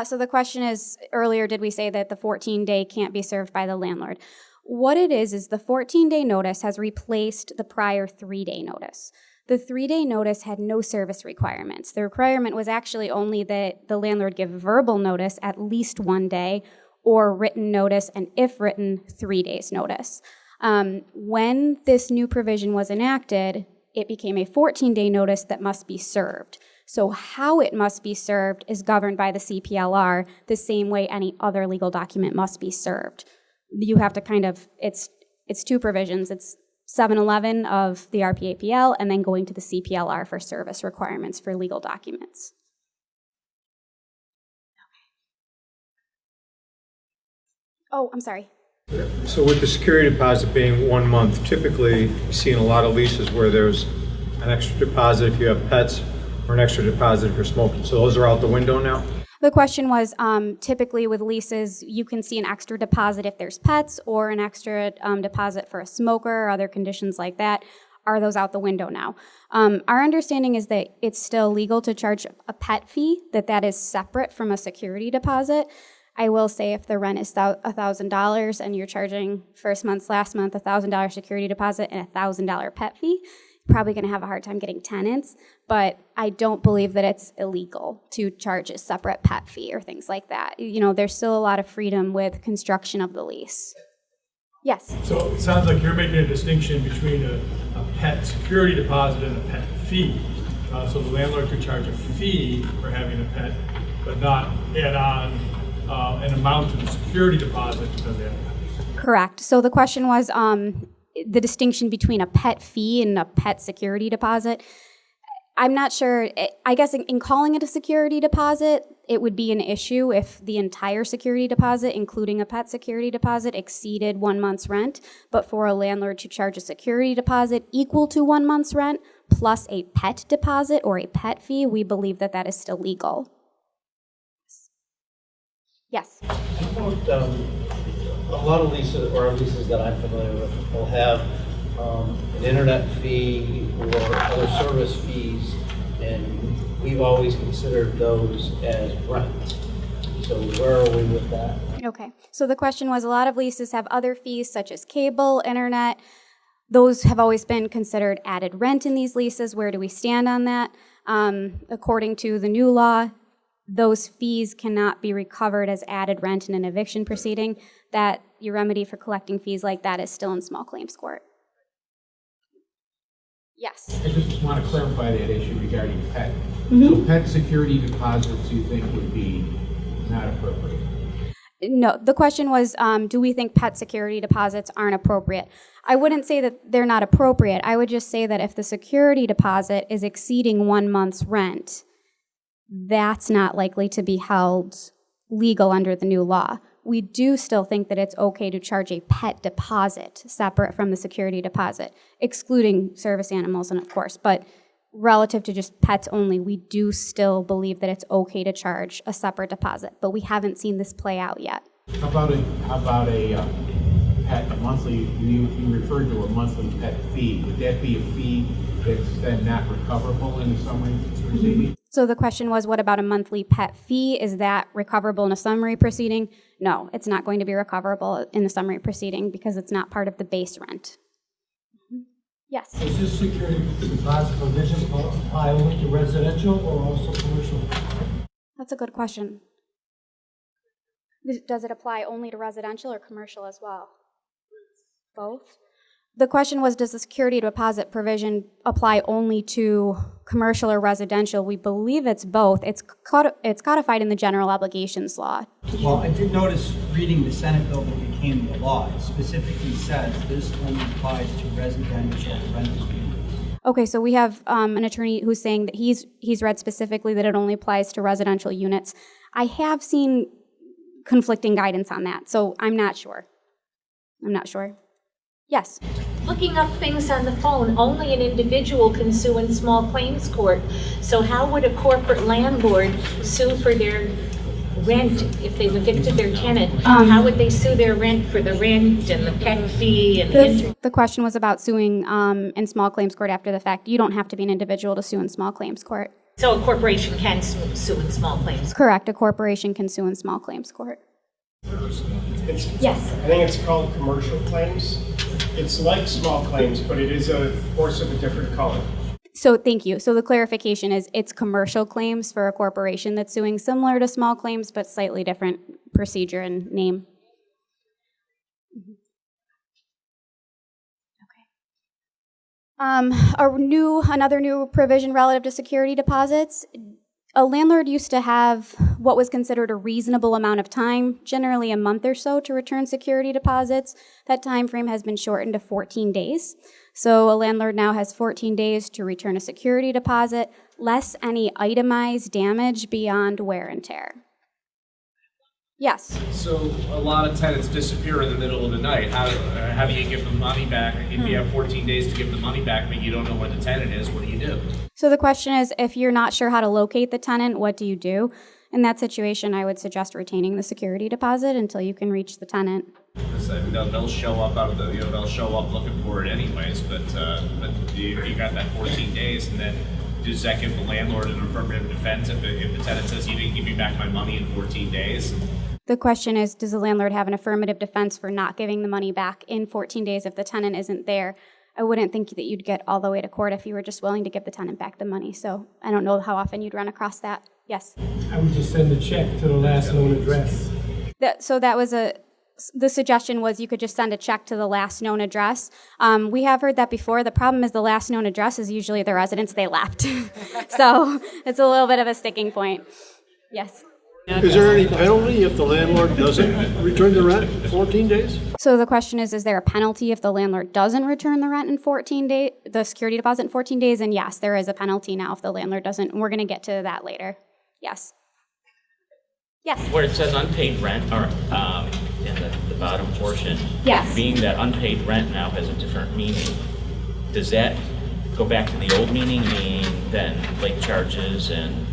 So the question is, earlier did we say that the 14-day can't be served by the landlord? What it is the 14-day notice has replaced the prior 3-day notice. The 3-day notice had no service requirements. The requirement was actually only that the landlord give verbal notice at least 1 day or written notice, and if written, 3 days notice. When this new provision was enacted, it became a 14-day notice that must be served. So how it must be served is governed by the CPLR the same way any other legal document must be served. You have to kind of, it's 2 provisions. It's 711 of the RPAPL and then going to the CPLR for service requirements for legal documents. Oh, I'm sorry. So with the security deposit being 1 month, typically you see in a lot of leases where there's an extra deposit if you have pets or an extra deposit if you're smoking. So those are out the window now? The question was, typically with leases, you can see an extra deposit if there's pets or an extra deposit for a smoker or other conditions like that. Are those out the window now? Our understanding is that it's still legal to charge a pet fee, that is separate from a security deposit. I will say if the rent is $1,000 and you're charging first month's, last month, $1,000 security deposit and $1,000 pet fee, probably going to have a hard time getting tenants, but I don't believe that it's illegal to charge a separate pet fee or things like that. You know, there's still a lot of freedom with construction of the lease. Yes? So it sounds like you're making a distinction between a pet security deposit and a pet fee. So the landlord could charge a fee for having a pet, but not add on an amount to the security deposit because they have a pet. Correct. So the question was, the distinction between a pet fee and a pet security deposit. I'm not sure. I guess in calling it a security deposit, it would be an issue if the entire security deposit, including a pet security deposit, exceeded 1 month's rent. But for a landlord to charge a security deposit equal to 1 month's rent plus a pet deposit or a pet fee, we believe that that is still legal. Yes? A lot of leases, or leases that I'm familiar with, will have an internet fee or other service fees, and we've always considered those as rent. So where are we with that? Okay, so the question was, a lot of leases have other fees such as cable, internet. Those have always been considered added rent in these leases. Where do we stand on that? According to the new law, those fees cannot be recovered as added rent in an eviction proceeding. That your remedy for collecting fees like that is still in small claims court. Yes. I just want to clarify that issue regarding pet. Mhm. So pet security deposits you think would be not appropriate? No, the question was, do we think pet security deposits aren't appropriate? I wouldn't say that they're not appropriate. I would just say that if the security deposit is exceeding 1 month's rent, that's not likely to be held legal under the new law. We do still think that it's okay to charge a pet deposit separate from the security deposit, excluding service animals, and of course, but relative to just pets only, we do still believe that it's okay to charge a separate deposit, but we haven't seen this play out yet. How about a pet, a monthly, you referred to a monthly pet fee. Would that be a fee that's then not recoverable in the summary proceeding? So the question was, what about a monthly pet fee? Is that recoverable in a summary proceeding? No, it's not going to be recoverable in the summary proceeding because it's not part of the base rent. Yes. Does this security deposit provision apply only to residential or also commercial? That's a good question. Does it apply only to residential or commercial as well? Both? The question was, does the security deposit provision apply only to commercial or residential? We believe it's both. It's codified in the general obligations law. Well, I did notice reading the Senate bill that became the law, it specifically says this only applies to residential rental units. Okay, so we have an attorney who's saying that he's read specifically that it only applies to residential units. I have seen conflicting guidance on that, so I'm not sure. Yes. Looking up things on the phone, only an individual can sue in small claims court. So how would a corporate landlord sue for their rent if they've evicted their tenant? How would they sue their rent for the rent and the pet fee and The question was about suing in small claims court after the fact. You don't have to be an individual to sue in small claims court. So a corporation can sue in small claims? Correct, a corporation can sue in small claims court. Yes. I think it's called commercial claims. It's like small claims, but it is a horse of a different color. So thank you. So the clarification is it's commercial claims for a corporation that's suing, similar to small claims, but slightly different procedure and name. Another new provision relative to security deposits. A landlord used to have what was considered a reasonable amount of time, generally a month or so, to return security deposits. That time frame has been shortened to 14 days. So a landlord now has 14 days to return a security deposit, less any itemized damage beyond wear and tear. Yes. So a lot of tenants disappear in the middle of the night. How do you give them money back? If you have 14 days to give the money back, but you don't know where the tenant is, what do you do? So the question is, if you're not sure how to locate the tenant, what do you do? In that situation, I would suggest retaining the security deposit until you can reach the tenant. So they'll show up out of the, they'll show up looking for it anyways. But you got that 14 days, and then does that give the landlord an affirmative defense if the tenant says you didn't give me back my money in 14 days? The question is, does the landlord have an affirmative defense for not giving the money back in 14 days if the tenant isn't there? I wouldn't think that you'd get all the way to court if you were just willing to give the tenant back the money. So I don't know how often you'd run across that. Yes? I would just send a check to the last known address. The suggestion was you could just send a check to the last known address. We have heard that before. The problem is the last known address is usually the residence they left. So it's a little bit of a sticking point. Yes? Is there any penalty if the landlord doesn't return the rent in 14 days? So the question is there a penalty if the landlord doesn't return the rent in 14 days, the security deposit in 14 days? And yes, there is a penalty now if the landlord doesn't. And we're going to get to that later. Yes. Yes. Where it says unpaid rent, or in the bottom portion, yes, being that unpaid rent now has a different meaning, does that go back to the old meaning then late charges and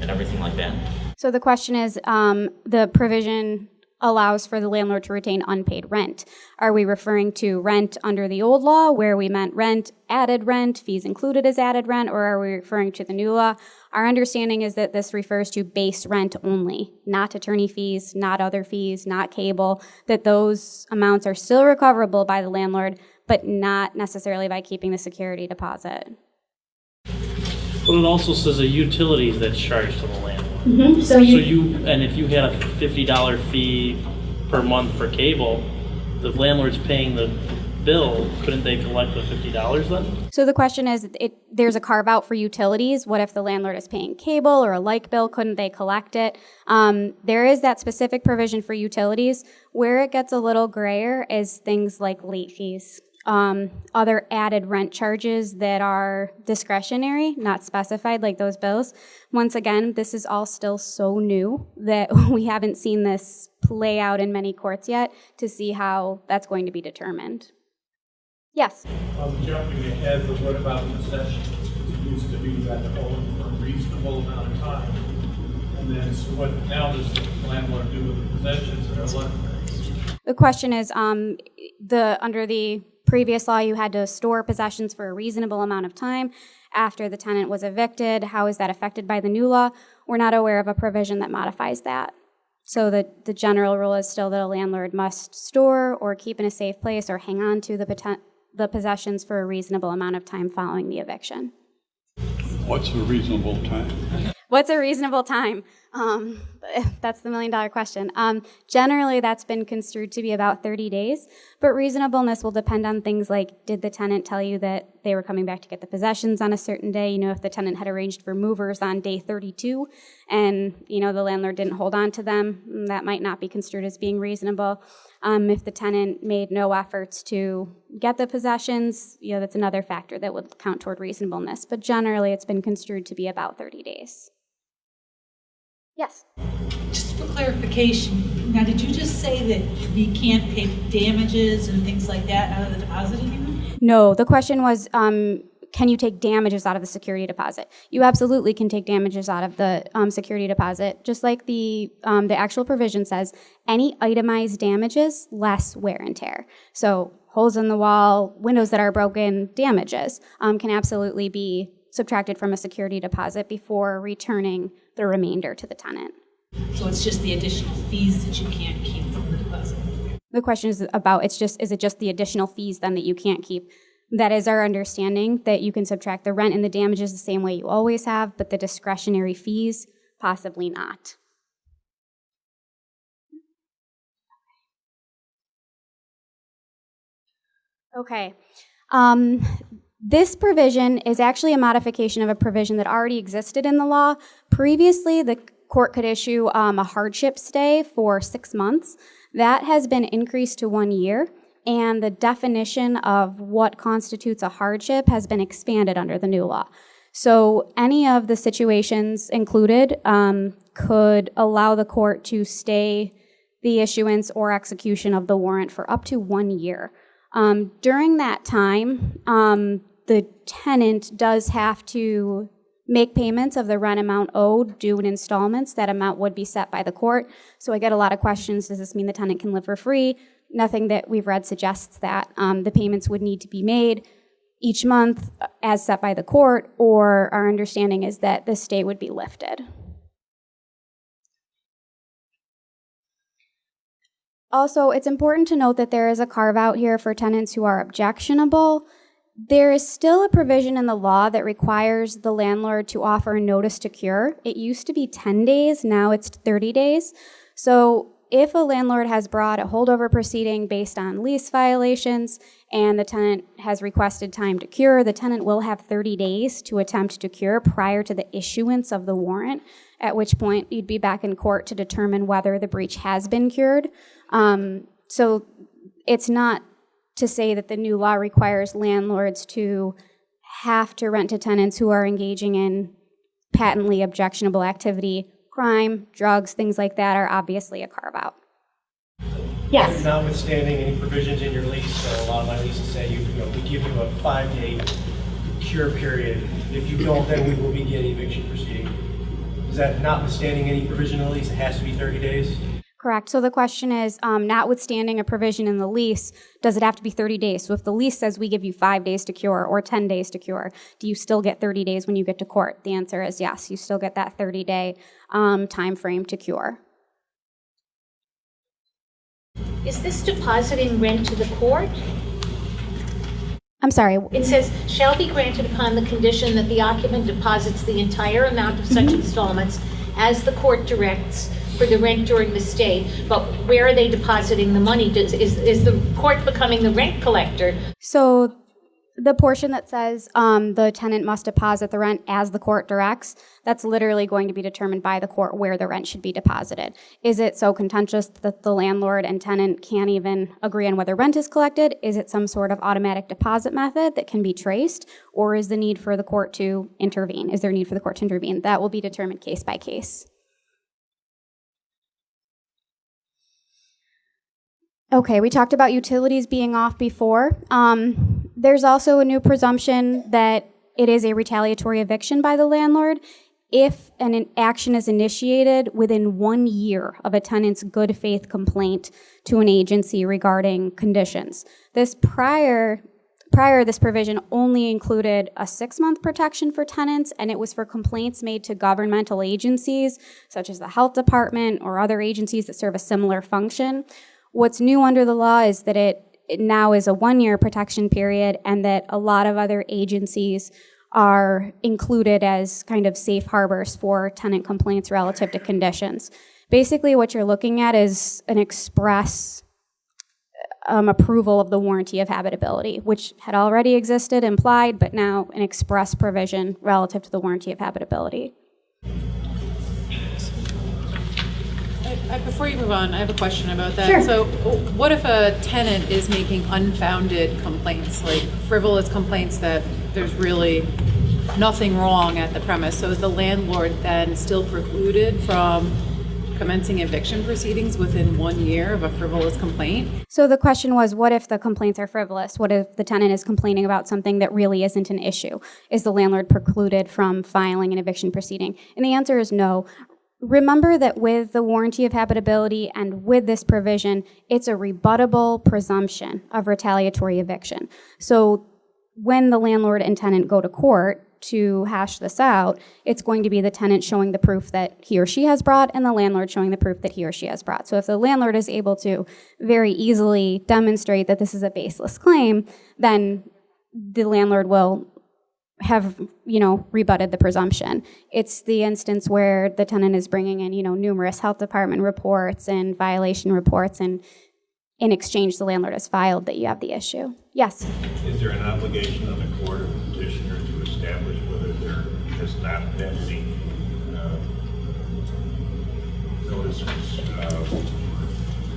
everything like that? So the question is, the provision allows for the landlord to retain unpaid rent. Are we referring to rent under the old law where we meant rent, added rent, fees included as added rent, or are we referring to the new law? Our understanding is that this refers to base rent only, not attorney fees, not other fees, not cable, that those amounts are still recoverable by the landlord, but not necessarily by keeping the security deposit. But it also says a utilities that's charged to the landlord. Mhm. So and if you had a $50 fee per month for cable, the landlord's paying the bill, couldn't they collect the $50 then? So the question is, there's a carve out for utilities. What if the landlord is paying cable or a light bill? Couldn't they collect it? There is that specific provision for utilities. Where it gets a little grayer is things like late fees. Other added rent charges that are discretionary, not specified, like those bills. Once again, this is all still so new that we haven't seen this play out in many courts yet to see how that's going to be determined. Yes? Jumping ahead, but what about possessions? It used to be that only for a reasonable amount of time. And then, so what now does the landlord do with the possessions that are left? The question is, under the previous law, you had to store possessions for a reasonable amount of time after the tenant was evicted. How is that affected by the new law? We're not aware of a provision that modifies that. So the general rule is still that a landlord must store or keep in a safe place or hang on to the possessions for a reasonable amount of time following the eviction. What's a reasonable time? What's a reasonable time? That's the million-dollar question. Generally, that's been construed to be about 30 days, but reasonableness will depend on things like, did the tenant tell you that they were coming back to get the possessions on a certain day? You know, if the tenant had arranged for movers on day 32 and, you know, the landlord didn't hold on to them, that might not be construed as being reasonable. If the tenant made no efforts to get the possessions, you know, that's another factor that would count toward reasonableness. But generally, it's been construed to be about 30 days. Yes? Just for clarification, now did you just say that we can't pay damages and things like that out of the deposit anymore? No, the question was, can you take damages out of the security deposit? You absolutely can take damages out of the security deposit, just like the actual provision says, any itemized damages less wear and tear. So holes in the wall, windows that are broken, damages can absolutely be subtracted from a security deposit before returning the remainder to the tenant. So it's just the additional fees that you can't keep from the deposit? The question is about, is it just the additional fees then that you can't keep? That is our understanding, that you can subtract the rent and the damages the same way you always have, but the discretionary fees, possibly not. Okay. This provision is actually a modification of a provision that already existed in the law. Previously, the court could issue a hardship stay for 6 months. That has been increased to 1 year, and the definition of what constitutes a hardship has been expanded under the new law. So any of the situations included could allow the court to stay the issuance or execution of the warrant for up to 1 year. During that time, the tenant does have to make payments of the rent amount owed due in installments. That amount would be set by the court. So I get a lot of questions. Does this mean the tenant can live for free? Nothing that we've read suggests that. The payments would need to be made each month as set by the court, or our understanding is that the stay would be lifted. Also, it's important to note that there is a carve-out here for tenants who are objectionable. There is still a provision in the law that requires the landlord to offer a notice to cure. It used to be 10 days, now it's 30 days. So if a landlord has brought a holdover proceeding based on lease violations and the tenant has requested time to cure, the tenant will have 30 days to attempt to cure prior to the issuance of the warrant, at which point you'd be back in court to determine whether the breach has been cured. So it's not to say that the new law requires landlords to have to rent to tenants who are engaging in patently objectionable activity. Crime, drugs, things like that are obviously a carve-out. Yes? Notwithstanding any provisions in your lease, so a lot of my leases say we give you a 5-day cure period. If you don't, then we will begin eviction proceeding. Is that notwithstanding any provision in the lease? It has to be 30 days? Correct. So the question is, notwithstanding a provision in the lease, does it have to be 30 days? So if the lease says we give you 5 days to cure or 10 days to cure, do you still get 30 days when you get to court? The answer is yes. You still get that 30-day time frame to cure. Is this depositing rent to the court? I'm sorry. It says, shall be granted upon the condition that the occupant deposits the entire amount of such installments as the court directs for the rent during the stay. But where are they depositing the money? Is the court becoming the rent collector? So the portion that says the tenant must deposit the rent as the court directs, that's literally going to be determined by the court where the rent should be deposited. Is it so contentious that the landlord and tenant can't even agree on whether rent is collected? Is it some sort of automatic deposit method that can be traced? Or is the need for the court to intervene? Is there a need for the court to intervene? That will be determined case by case. Okay, we talked about utilities being off before. There's also a new presumption that it is a retaliatory eviction by the landlord if an action is initiated within 1 year of a tenant's good faith complaint to an agency regarding conditions. This prior this provision only included a 6-month protection for tenants, and it was for complaints made to governmental agencies such as the health department or other agencies that serve a similar function. What's new under the law is that it now is a 1-year protection period, and that a lot of other agencies are included as kind of safe harbors for tenant complaints relative to conditions. Basically, what you're looking at is an express approval of the warranty of habitability, which had already existed implied, but now an express provision relative to the warranty of habitability. Before you move on, I have a question about that. Sure. So what if a tenant is making unfounded complaints, like frivolous complaints that there's really nothing wrong at the premise? So is the landlord then still precluded from commencing eviction proceedings within 1 year of a frivolous complaint? So the question was, what if the complaints are frivolous? What if the tenant is complaining about something that really isn't an issue? Is the landlord precluded from filing an eviction proceeding? And the answer is no. Remember that with the warranty of habitability and with this provision, it's a rebuttable presumption of retaliatory eviction. So when the landlord and tenant go to court to hash this out, it's going to be the tenant showing the proof that he or she has brought and the landlord showing the proof that he or she has brought. So if the landlord is able to very easily demonstrate that this is a baseless claim, then the landlord will have, rebutted the presumption. It's the instance where the tenant is bringing in, numerous health department reports and violation reports, and in exchange, the landlord has filed that you have the issue. Yes? Is there an obligation on the court or the petitioner to establish whether there has not been any notices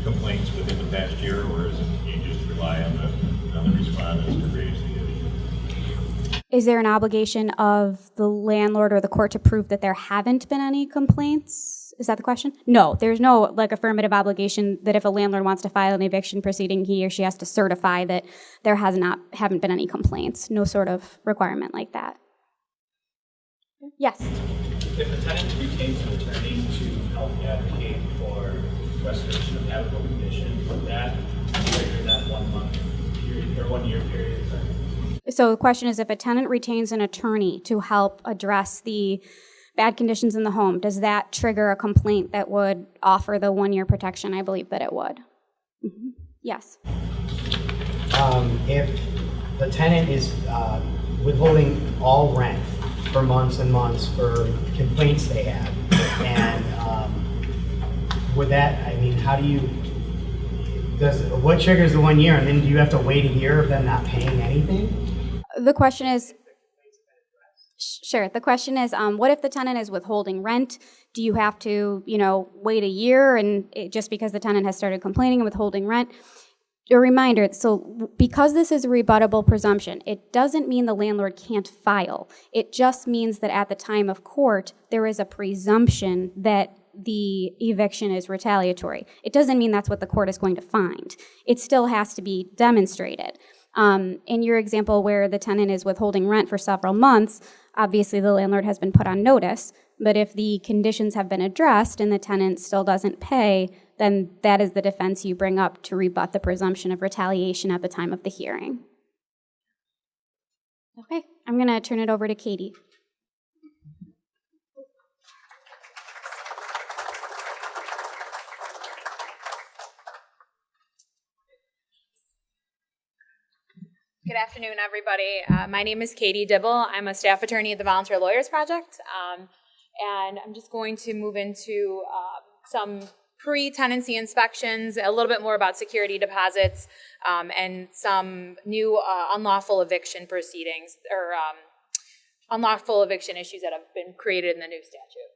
complaints within the past year, or is it you just rely on the respondents to raise the issue? Is there an obligation of the landlord or the court to prove that there haven't been any complaints? Is that the question? No, there's no affirmative obligation that if a landlord wants to file an eviction proceeding, he or she has to certify that there haven't been any complaints. No sort of requirement like that. Yes? If a tenant retains an attorney to help advocate for restoration of habitable condition, would that trigger that 1 month period or 1 year period? Sorry. So the question is, if a tenant retains an attorney to help address the bad conditions in the home, does that trigger a complaint that would offer the 1 year protection? I believe that it would. Mm-hmm. Yes. If the tenant is withholding all rent for months and months for complaints they have, and with that, how do you, what triggers the 1 year, and then do you have to wait a year of them not paying anything? The question is, sure, the question is, what if the tenant is withholding rent? Do you have to, wait a year just because the tenant has started complaining and withholding rent? A reminder, so because this is a rebuttable presumption, it doesn't mean the landlord can't file. It just means that at the time of court, there is a presumption that the eviction is retaliatory. It doesn't mean that's what the court is going to find. It still has to be demonstrated. In your example where the tenant is withholding rent for several months, obviously the landlord has been put on notice, but if the conditions have been addressed and the tenant still doesn't pay, then that is the defense you bring up to rebut the presumption of retaliation at the time of the hearing. Okay, I'm going to turn it over to Katie. Good afternoon, everybody. My name is Katie Dibble. I'm a staff attorney at the Volunteer Lawyers Project. And I'm just going to move into some pre-tenancy inspections, a little bit more about security deposits, and some new unlawful eviction proceedings, or unlawful eviction issues that have been created in the new statute.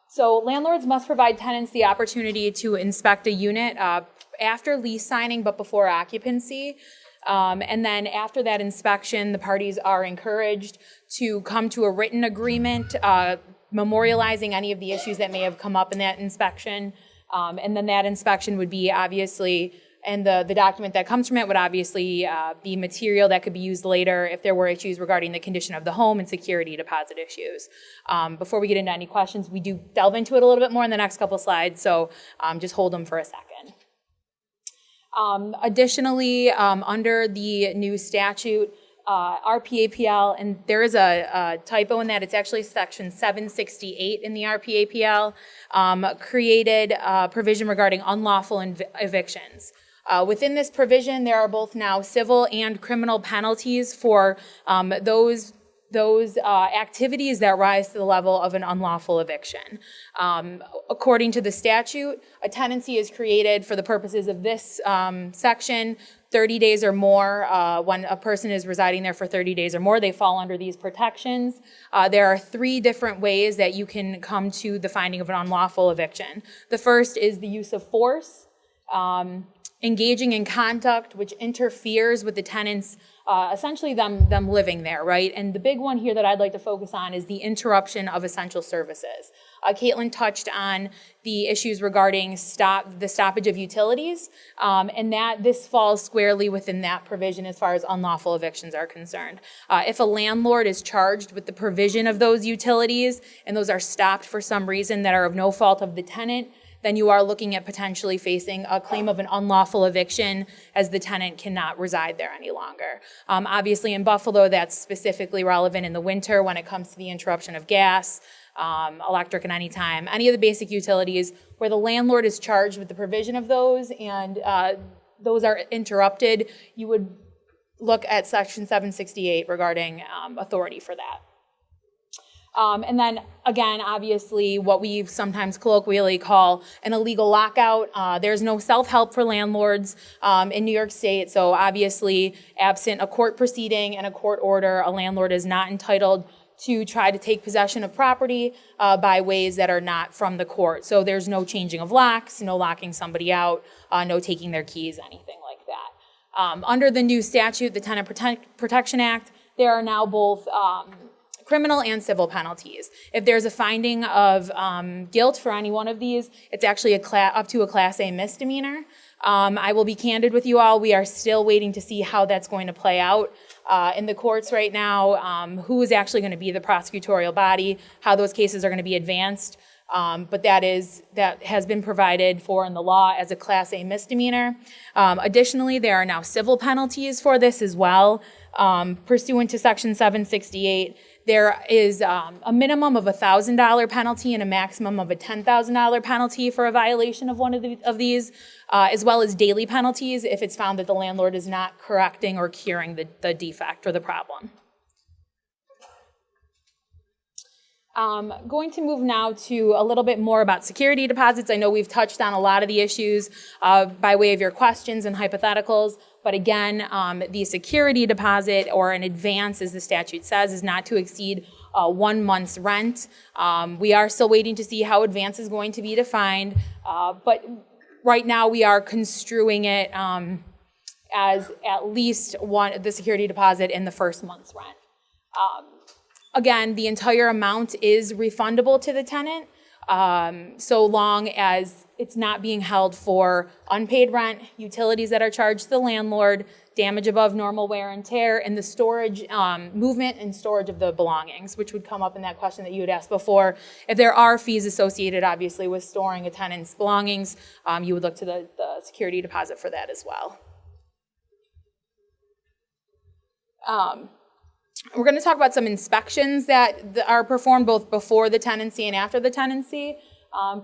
So landlords must provide tenants the opportunity to inspect a unit after lease signing but before occupancy. And then after that inspection, the parties are encouraged to come to a written agreement memorializing any of the issues that may have come up in that inspection. And then that inspection would be obviously, and the document that comes from it would obviously be material that could be used later if there were issues regarding the condition of the home and security deposit issues. Before we get into any questions, we do delve into it a little bit more in the next couple slides, so just hold them for a second. Additionally, under the new statute, RPAPL, and there is a typo in that, it's actually section 768 in the RPAPL, created a provision regarding unlawful evictions. Within this provision, there are both now civil and criminal penalties for those activities that rise to the level of an unlawful eviction. According to the statute, a tenancy is created for the purposes of this section 30 days or more. When a person is residing there for 30 days or more, they fall under these protections. There are 3 different ways that you can come to the finding of an unlawful eviction. The first is the use of force, engaging in conduct which interferes with the tenant's essentially them living there, right? And the big one here that I'd like to focus on is the interruption of essential services. Caitlin touched on the issues regarding the stoppage of utilities, and that this falls squarely within that provision as far as unlawful evictions are concerned. If a landlord is charged with the provision of those utilities and those are stopped for some reason that are of no fault of the tenant, then you are looking at potentially facing a claim of an unlawful eviction as the tenant cannot reside there any longer. Obviously in Buffalo, that's specifically relevant in the winter when it comes to the interruption of gas, electric at any time, any of the basic utilities where the landlord is charged with the provision of those and those are interrupted, you would look at section 768 regarding authority for that. And then again, obviously what we sometimes colloquially call an illegal lockout. There's no self-help for landlords in New York State. So obviously absent a court proceeding and a court order, a landlord is not entitled to try to take possession of property by ways that are not from the court. So there's no changing of locks, no locking somebody out, no taking their keys, anything like that. Under the new statute, the Tenant Protection Act, there are now both criminal and civil penalties. If there's a finding of guilt for any one of these, it's actually up to a Class A misdemeanor. I will be candid with you all. We are still waiting to see how that's going to play out in the courts right now, who is actually going to be the prosecutorial body, how those cases are going to be advanced. But that has been provided for in the law as a Class A misdemeanor. Additionally, there are now civil penalties for this as well. Pursuant to Section 768, there is a minimum of $1,000 penalty and a maximum of a $10,000 penalty for a violation of one of these, as well as daily penalties if it's found that the landlord is not correcting or curing the defect or the problem. Going to move now to a little bit more about security deposits. I know we've touched on a lot of the issues by way of your questions and hypotheticals, but again, the security deposit or an advance, as the statute says, is not to exceed 1 month's rent. We are still waiting to see how advance is going to be defined, but right now we are construing it as at least the security deposit in the first month's rent. Again, the entire amount is refundable to the tenant, so long as it's not being held for unpaid rent, utilities that are charged to the landlord, damage above normal wear and tear, and the storage, movement and storage of the belongings, which would come up in that question that you had asked before. If there are fees associated, obviously, with storing a tenant's belongings, you would look to the security deposit for that as well. We're going to talk about some inspections that are performed both before the tenancy and after the tenancy.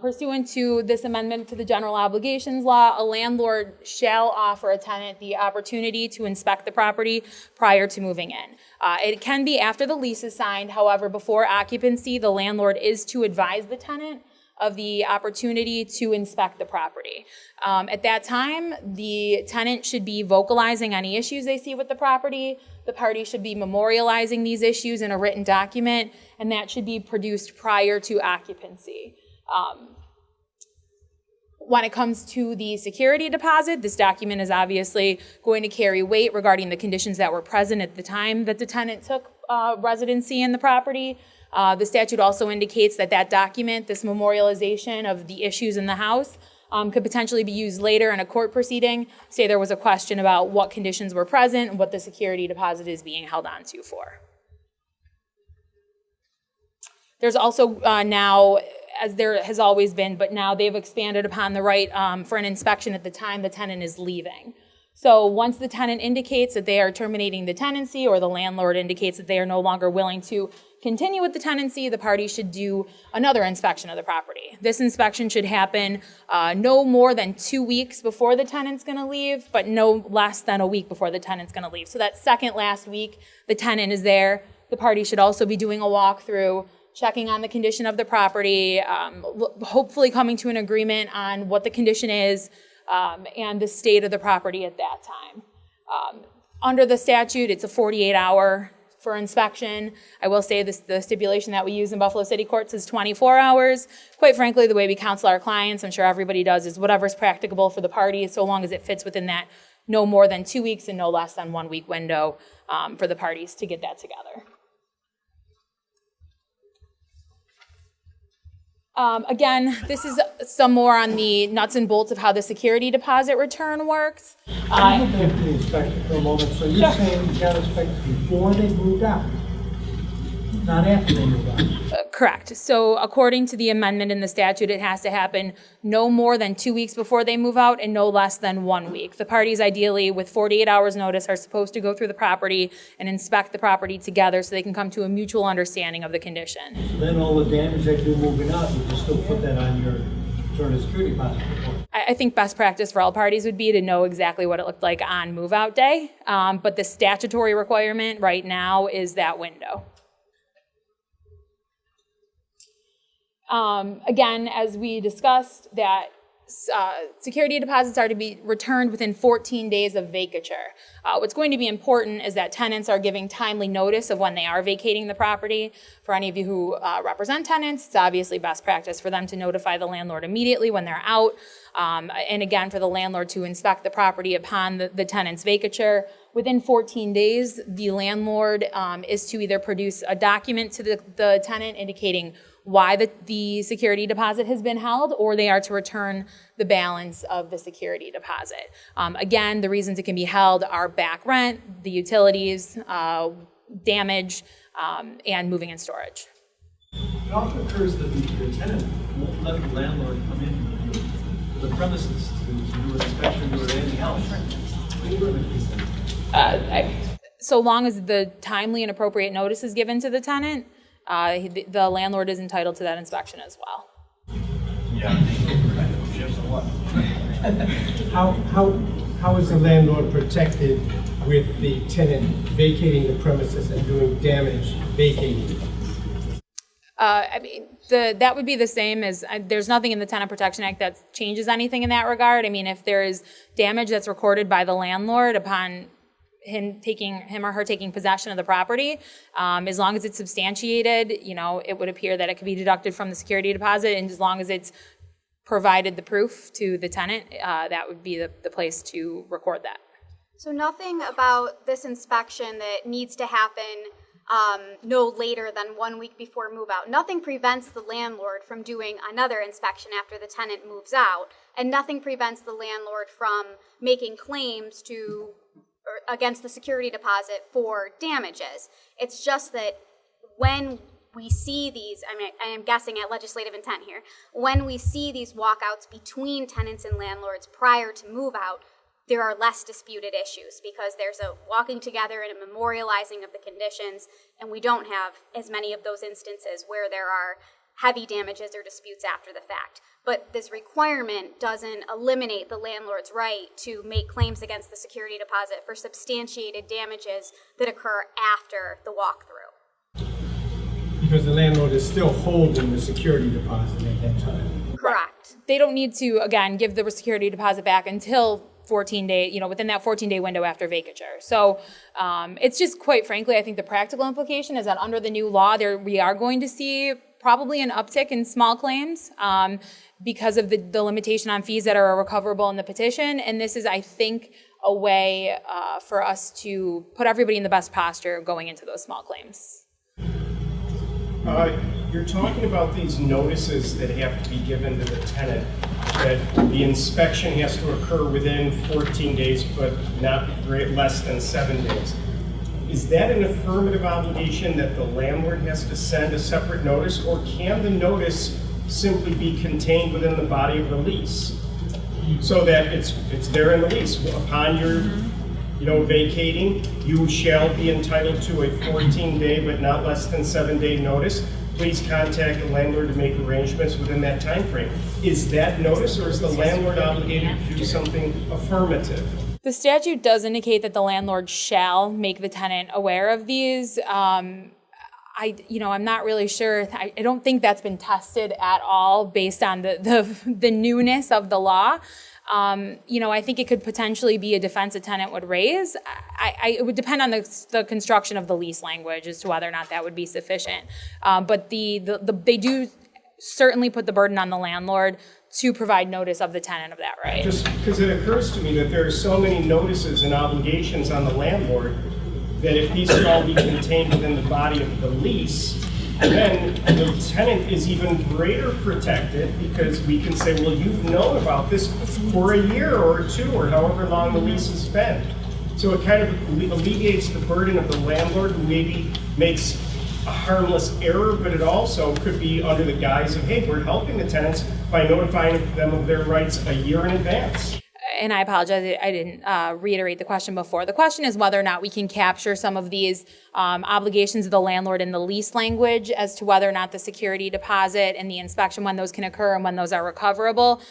Pursuant to this amendment to the general obligations law, a landlord shall offer a tenant the opportunity to inspect the property prior to moving in. It can be after the lease is signed. However, before occupancy, the landlord is to advise the tenant of the opportunity to inspect the property. At that time, the tenant should be vocalizing any issues they see with the property. The party should be memorializing these issues in a written document, and that should be produced prior to occupancy. When it comes to the security deposit, this document is obviously going to carry weight regarding the conditions that were present at the time that the tenant took residency in the property. The statute also indicates that that document, this memorialization of the issues in the house, could potentially be used later in a court proceeding. Say there was a question about what conditions were present and what the security deposit is being held onto for. There's also now, as there has always been, but now they've expanded upon the right for an inspection at the time the tenant is leaving. So once the tenant indicates that they are terminating the tenancy, or the landlord indicates that they are no longer willing to continue with the tenancy, the party should do another inspection of the property. This inspection should happen no more than 2 weeks before the tenant's going to leave, but no less than a week before the tenant's going to leave. So that second last week the tenant is there, the party should also be doing a walkthrough, checking on the condition of the property, hopefully coming to an agreement on what the condition is and the state of the property at that time. Under the statute, it's a 48-hour for inspection. I will say this, the stipulation that we use in Buffalo City Courts is 24 hours. Quite frankly, the way we counsel our clients, I'm sure everybody does, is whatever's practicable for the party, so long as it fits within that no more than 2 weeks and no less than 1 week window for the parties to get that together. Again, this is some more on the nuts and bolts of how the security deposit return works. I'm going back to the inspection for a moment. So you're saying you got to inspect before they moved out, not after they moved out? Correct. So according to the amendment in the statute, it has to happen no more than 2 weeks before they move out and no less than 1 week. The parties, ideally, with 48 hours notice, are supposed to go through the property and inspect the property together so they can come to a mutual understanding of the condition. So then all the damage that you're moving out, you can still put that on your sort of security deposit report. I think best practice for all parties would be to know exactly what it looked like on move-out day, but the statutory requirement right now is that window. Again, as we discussed, that security deposits are to be returned within 14 days of vacature. What's going to be important is that tenants are giving timely notice of when they are vacating the property. For any of you who represent tenants, it's obviously best practice for them to notify the landlord immediately when they're out. And again, for the landlord to inspect the property upon the tenant's vacature. Within 14 days, the landlord is to either produce a document to the tenant indicating why the security deposit has been held, or they are to return the balance of the security deposit. Again, the reasons it can be held are back rent, the utilities, damage, and moving and storage. It often occurs that the tenant won't let the landlord come in to the premises to do an inspection or anything else. What do you do with these things? So long as the timely and appropriate notice is given to the tenant, the landlord is entitled to that inspection as well. Yeah. How is the landlord protected with the tenant vacating the premises and doing damage vacating? I mean, that would be the same as, there's nothing in the Tenant Protection Act that changes anything in that regard. I mean, if there is damage that's recorded by the landlord upon him or her taking possession of the property, as long as it's substantiated, it would appear that it could be deducted from the security deposit, and as long as it's provided the proof to the tenant, that would be the place to record that. So nothing about this inspection that needs to happen no later than 1 week before move out. Nothing prevents the landlord from doing another inspection after the tenant moves out, and nothing prevents the landlord from making claims against the security deposit for damages. It's just that when we see these, I am guessing at legislative intent here, when we see these walkouts between tenants and landlords prior to move out, there are less disputed issues because there's a walking together and a memorializing of the conditions, and we don't have as many of those instances where there are heavy damages or disputes after the fact. But this requirement doesn't eliminate the landlord's right to make claims against the security deposit for substantiated damages that occur after the walkthrough. Because the landlord is still holding the security deposit at that time. Correct. They don't need to, again, give the security deposit back until 14 days, within that 14-day window after vacature. So it's just, quite frankly, I think the practical implication is that under the new law, we are going to see probably an uptick in small claims because of the limitation on fees that are recoverable in the petition. And this is, I think, a way for us to put everybody in the best posture going into those small claims. You're talking about these notices that have to be given to the tenant, that the inspection has to occur within 14 days, but not less than 7 days. Is that an affirmative obligation that the landlord has to send a separate notice, or can the notice simply be contained within the body of the lease? So that it's there in the lease. Upon your vacating, you shall be entitled to a 14-day but not less than 7-day notice. Please contact the landlord to make arrangements within that time frame. Is that notice, or is the landlord obligated to do something affirmative? The statute does indicate that the landlord shall make the tenant aware of these. I'm not really sure. I don't think that's been tested at all based on the newness of the law. I think it could potentially be a defense a tenant would raise. It would depend on the construction of the lease language as to whether or not that would be sufficient. But they do certainly put the burden on the landlord to provide notice of the tenant of that right. Just because it occurs to me that there are so many notices and obligations on the landlord that if these could all be contained within the body of the lease, then the tenant is even greater protected, because we can say, well, you've known about this for a year or two or however long the lease has been. So it kind of alleviates the burden of the landlord, who maybe makes a harmless error, but it also could be under the guise of, hey, we're helping the tenants by notifying them of their rights a year in advance. And I apologize, I didn't reiterate the question before. The question is whether or not we can capture some of these obligations of the landlord in the lease language as to whether or not the security deposit and the inspection, when those can occur and when those are recoverable.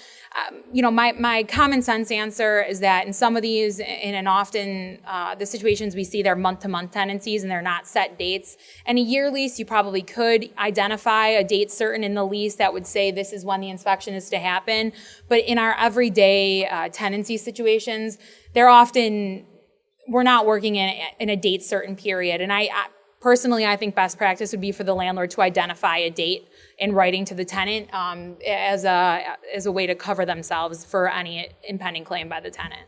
My common sense answer is that in some of these, and often the situations we see, they're month-to-month tenancies and they're not set dates. And a year lease, you probably could identify a date certain in the lease that would say this is when the inspection is to happen. But in our everyday tenancy situations, we're not working in a date certain period. And personally, I think best practice would be for the landlord to identify a date in writing to the tenant as a way to cover themselves for any impending claim by the tenant.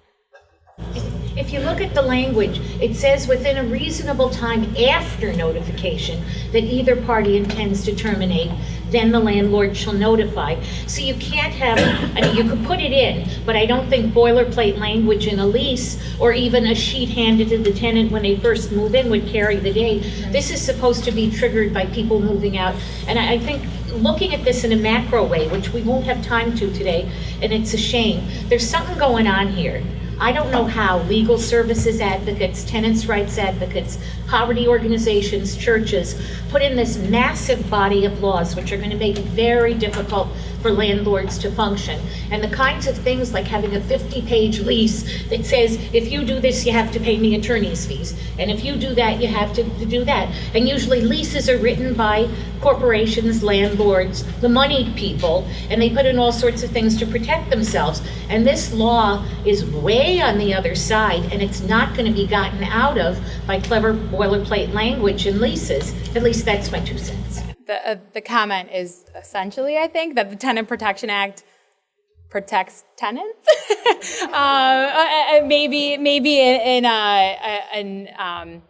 If you look at the language, it says within a reasonable time after notification that either party intends to terminate, then the landlord shall notify. So you can't you could put it in, but I don't think boilerplate language in a lease or even a sheet handed to the tenant when they first move in would carry the day. This is supposed to be triggered by people moving out. And I think looking at this in a macro way, which we won't have time to today, and it's a shame, there's something going on here. I don't know how legal services advocates, tenants' rights advocates, poverty organizations, churches put in this massive body of laws which are going to make it very difficult for landlords to function. And the kinds of things like having a 50-page lease that says, if you do this, you have to pay me attorney's fees. And if you do that, you have to do that. And usually leases are written by corporations, landlords, the moneyed people, and they put in all sorts of things to protect themselves. And this law is way on the other side, and it's not going to be gotten out of by clever boilerplate language in leases. At least that's my 2 cents. The comment is essentially, I think, that the Tenant Protection Act protects tenants. Maybe in an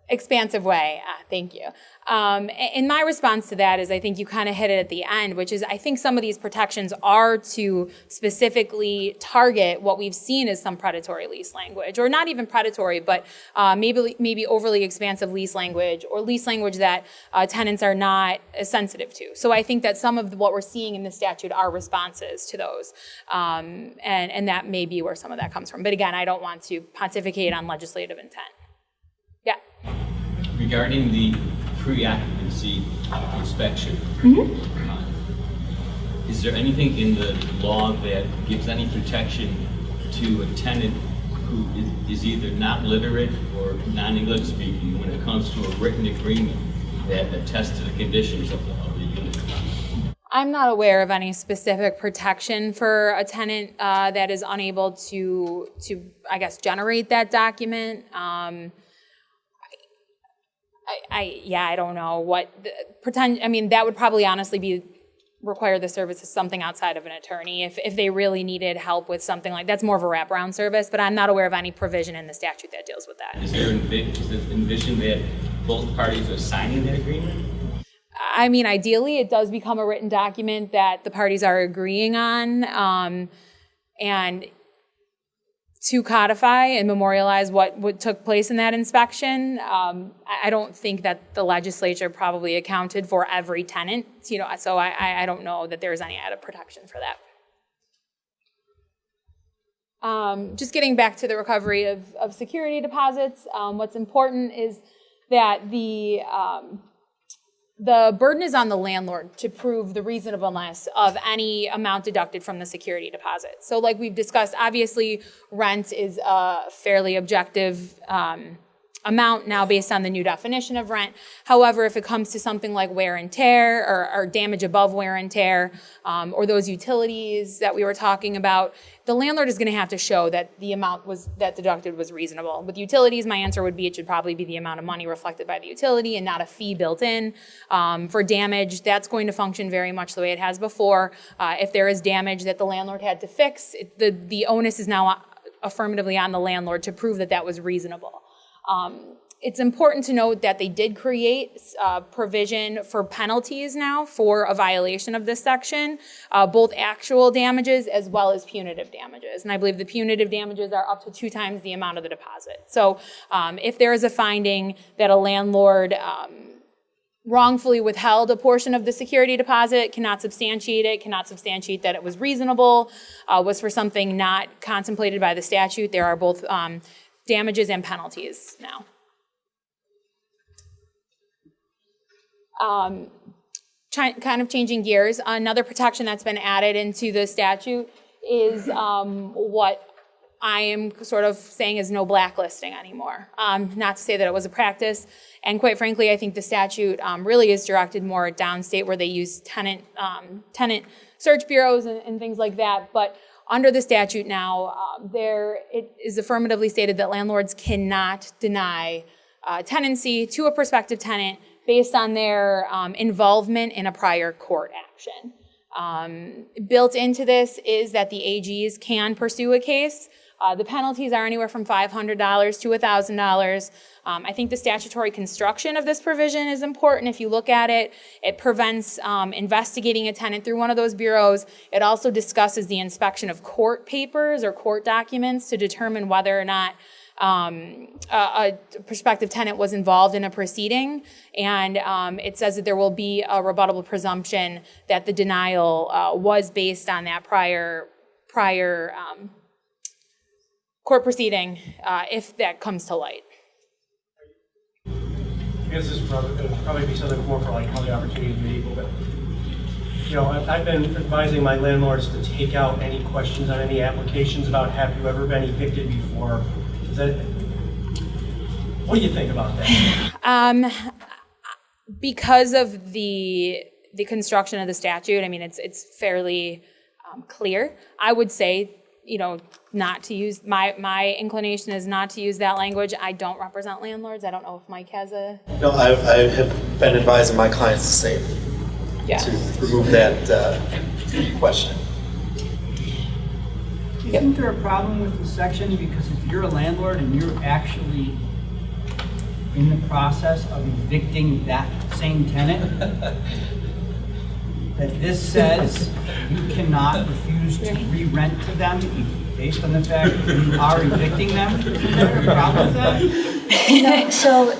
expansive way. Thank you. And my response to that is, I think you kind of hit it at the end, which is I think some of these protections are to specifically target what we've seen as some predatory lease language, or not even predatory, but maybe overly expansive lease language, or lease language that tenants are not as sensitive to. So I think that some of what we're seeing in the statute are responses to those, and that may be where some of that comes from. But again, I don't want to pontificate on legislative intent. Yeah. Regarding the pre-occupancy inspection. Mm-hmm. Is there anything in the law that gives any protection to a tenant who is either not literate or non-English speaking when it comes to a written agreement that attests to the conditions of the unit? I'm not aware of any specific protection for a tenant that is unable to I guess generate that document. I don't know what pretend. I mean, that would probably honestly require the service of something outside of an attorney if they really needed help with something like that's more of a wraparound service. But I'm not aware of any provision in the statute that deals with that. Is there envision that both parties are signing that agreement? I mean, ideally, it does become a written document that the parties are agreeing on, and to codify and memorialize what took place in that inspection. I don't think that the legislature probably accounted for every tenant, so I don't know that there's any added protection for that. Just getting back to the recovery of security deposits, what's important is that the burden is on the landlord to prove the reasonableness of any amount deducted from the security deposit. So like we've discussed, obviously rent is a fairly objective amount now based on the new definition of rent. However, if it comes to something like wear and tear or damage above wear and tear, or those utilities that we were talking about, the landlord is going to have to show that the amount that deducted was reasonable. With utilities, my answer would be it should probably be the amount of money reflected by the utility and not a fee built in. For damage, that's going to function very much the way it has before. If there is damage that the landlord had to fix, the onus is now affirmatively on the landlord to prove that that was reasonable. It's important to note that they did create provision for penalties now for a violation of this section, both actual damages as well as punitive damages. And I believe the punitive damages are up to 2 times the amount of the deposit. So if there is a finding that a landlord wrongfully withheld a portion of the security deposit, cannot substantiate that it was reasonable, was for something not contemplated by the statute, there are both damages and penalties now. Kind of changing gears, another protection that's been added into the statute is what I am sort of saying is no blacklisting anymore. Not to say that it was a practice, and quite frankly, I think the statute really is directed more downstate where they use tenant search bureaus and things like that, but under the statute now, it is affirmatively stated that landlords cannot deny tenancy to a prospective tenant based on their involvement in a prior court action. Built into this is that the AGs can pursue a case. The penalties are anywhere from $500 to $1,000. I think the statutory construction of this provision is important. If you look at it, it prevents investigating a tenant through one of those bureaus. It also discusses the inspection of court papers or court documents to determine whether or not a prospective tenant was involved in a proceeding. And it says that there will be a rebuttable presumption that the denial was based on that prior court proceeding if that comes to light. I guess this is probably be something more for like how the opportunities may equal, but I've been advising my landlords to take out any questions on any applications about have you ever been evicted before. What do you think about that? Because of the construction of the statute, I mean it's fairly clear. I would say not to use, my inclination is not to use that language. I don't represent landlords. I don't know if Mike has a... No, I have been advising my clients the same, to remove that question. Isn't there a problem with the section? Because if you're a landlord and you're actually in the process of evicting that same tenant, that this says you cannot refuse to re-rent to them based on the fact that you are evicting them? Isn't there a problem with that? So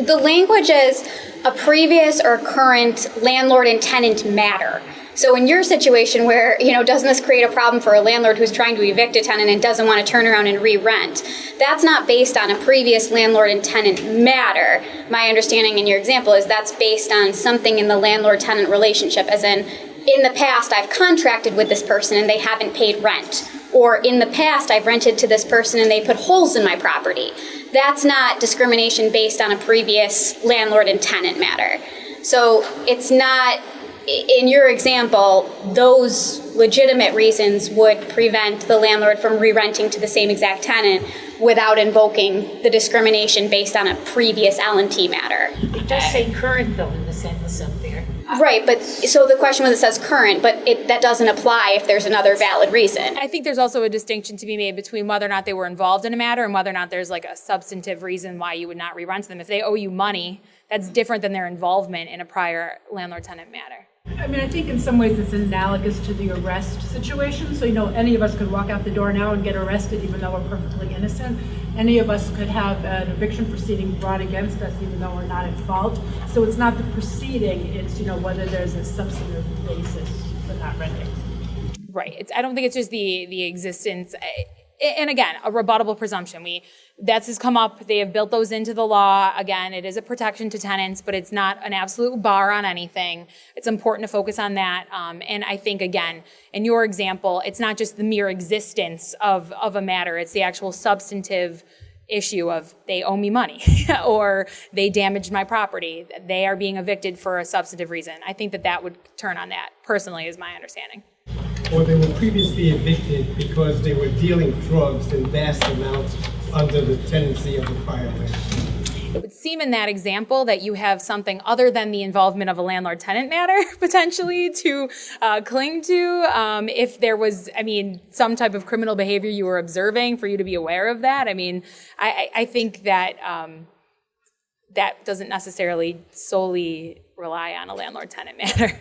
the language is a previous or current landlord and tenant matter. So in your situation where, doesn't this create a problem for a landlord who's trying to evict a tenant and doesn't want to turn around and re-rent? That's not based on a previous landlord and tenant matter. My understanding in your example is that's based on something in the landlord-tenant relationship, as in the past I've contracted with this person and they haven't paid rent. Or in the past I've rented to this person and they put holes in my property. That's not discrimination based on a previous landlord and tenant matter. So it's not, in your example, those legitimate reasons would prevent the landlord from re-renting to the same exact tenant without invoking the discrimination based on a previous L&T matter. It does say current though in the sentence up there. Right, but so the question was, it says current, but that doesn't apply if there's another valid reason. I think there's also a distinction to be made between whether or not they were involved in a matter and whether or not there's like a substantive reason why you would not re-rent to them. If they owe you money, that's different than their involvement in a prior landlord-tenant matter. I mean, I think in some ways it's analogous to the arrest situation. So, any of us could walk out the door now and get arrested even though we're perfectly innocent. Any of us could have an eviction proceeding brought against us even though we're not at fault. So it's not the proceeding, it's, whether there's a substantive basis for not renting. Right. I don't think it's just the existence. And again, a rebuttable presumption. That's has come up. They have built those into the law. Again, it is a protection to tenants, but it's not an absolute bar on anything. It's important to focus on that. And I think, again, in your example, it's not just the mere existence of a matter. It's the actual substantive issue of they owe me money or they damaged my property. They are being evicted for a substantive reason. I think that would turn on that, personally, is my understanding. Or they were previously evicted because they were dealing drugs in vast amounts under the tenancy of the prior landlord. It would seem in that example that you have something other than the involvement of a landlord-tenant matter potentially to cling to. If there was, some type of criminal behavior you were observing for you to be aware of that. I think that that doesn't necessarily solely rely on a landlord-tenant matter.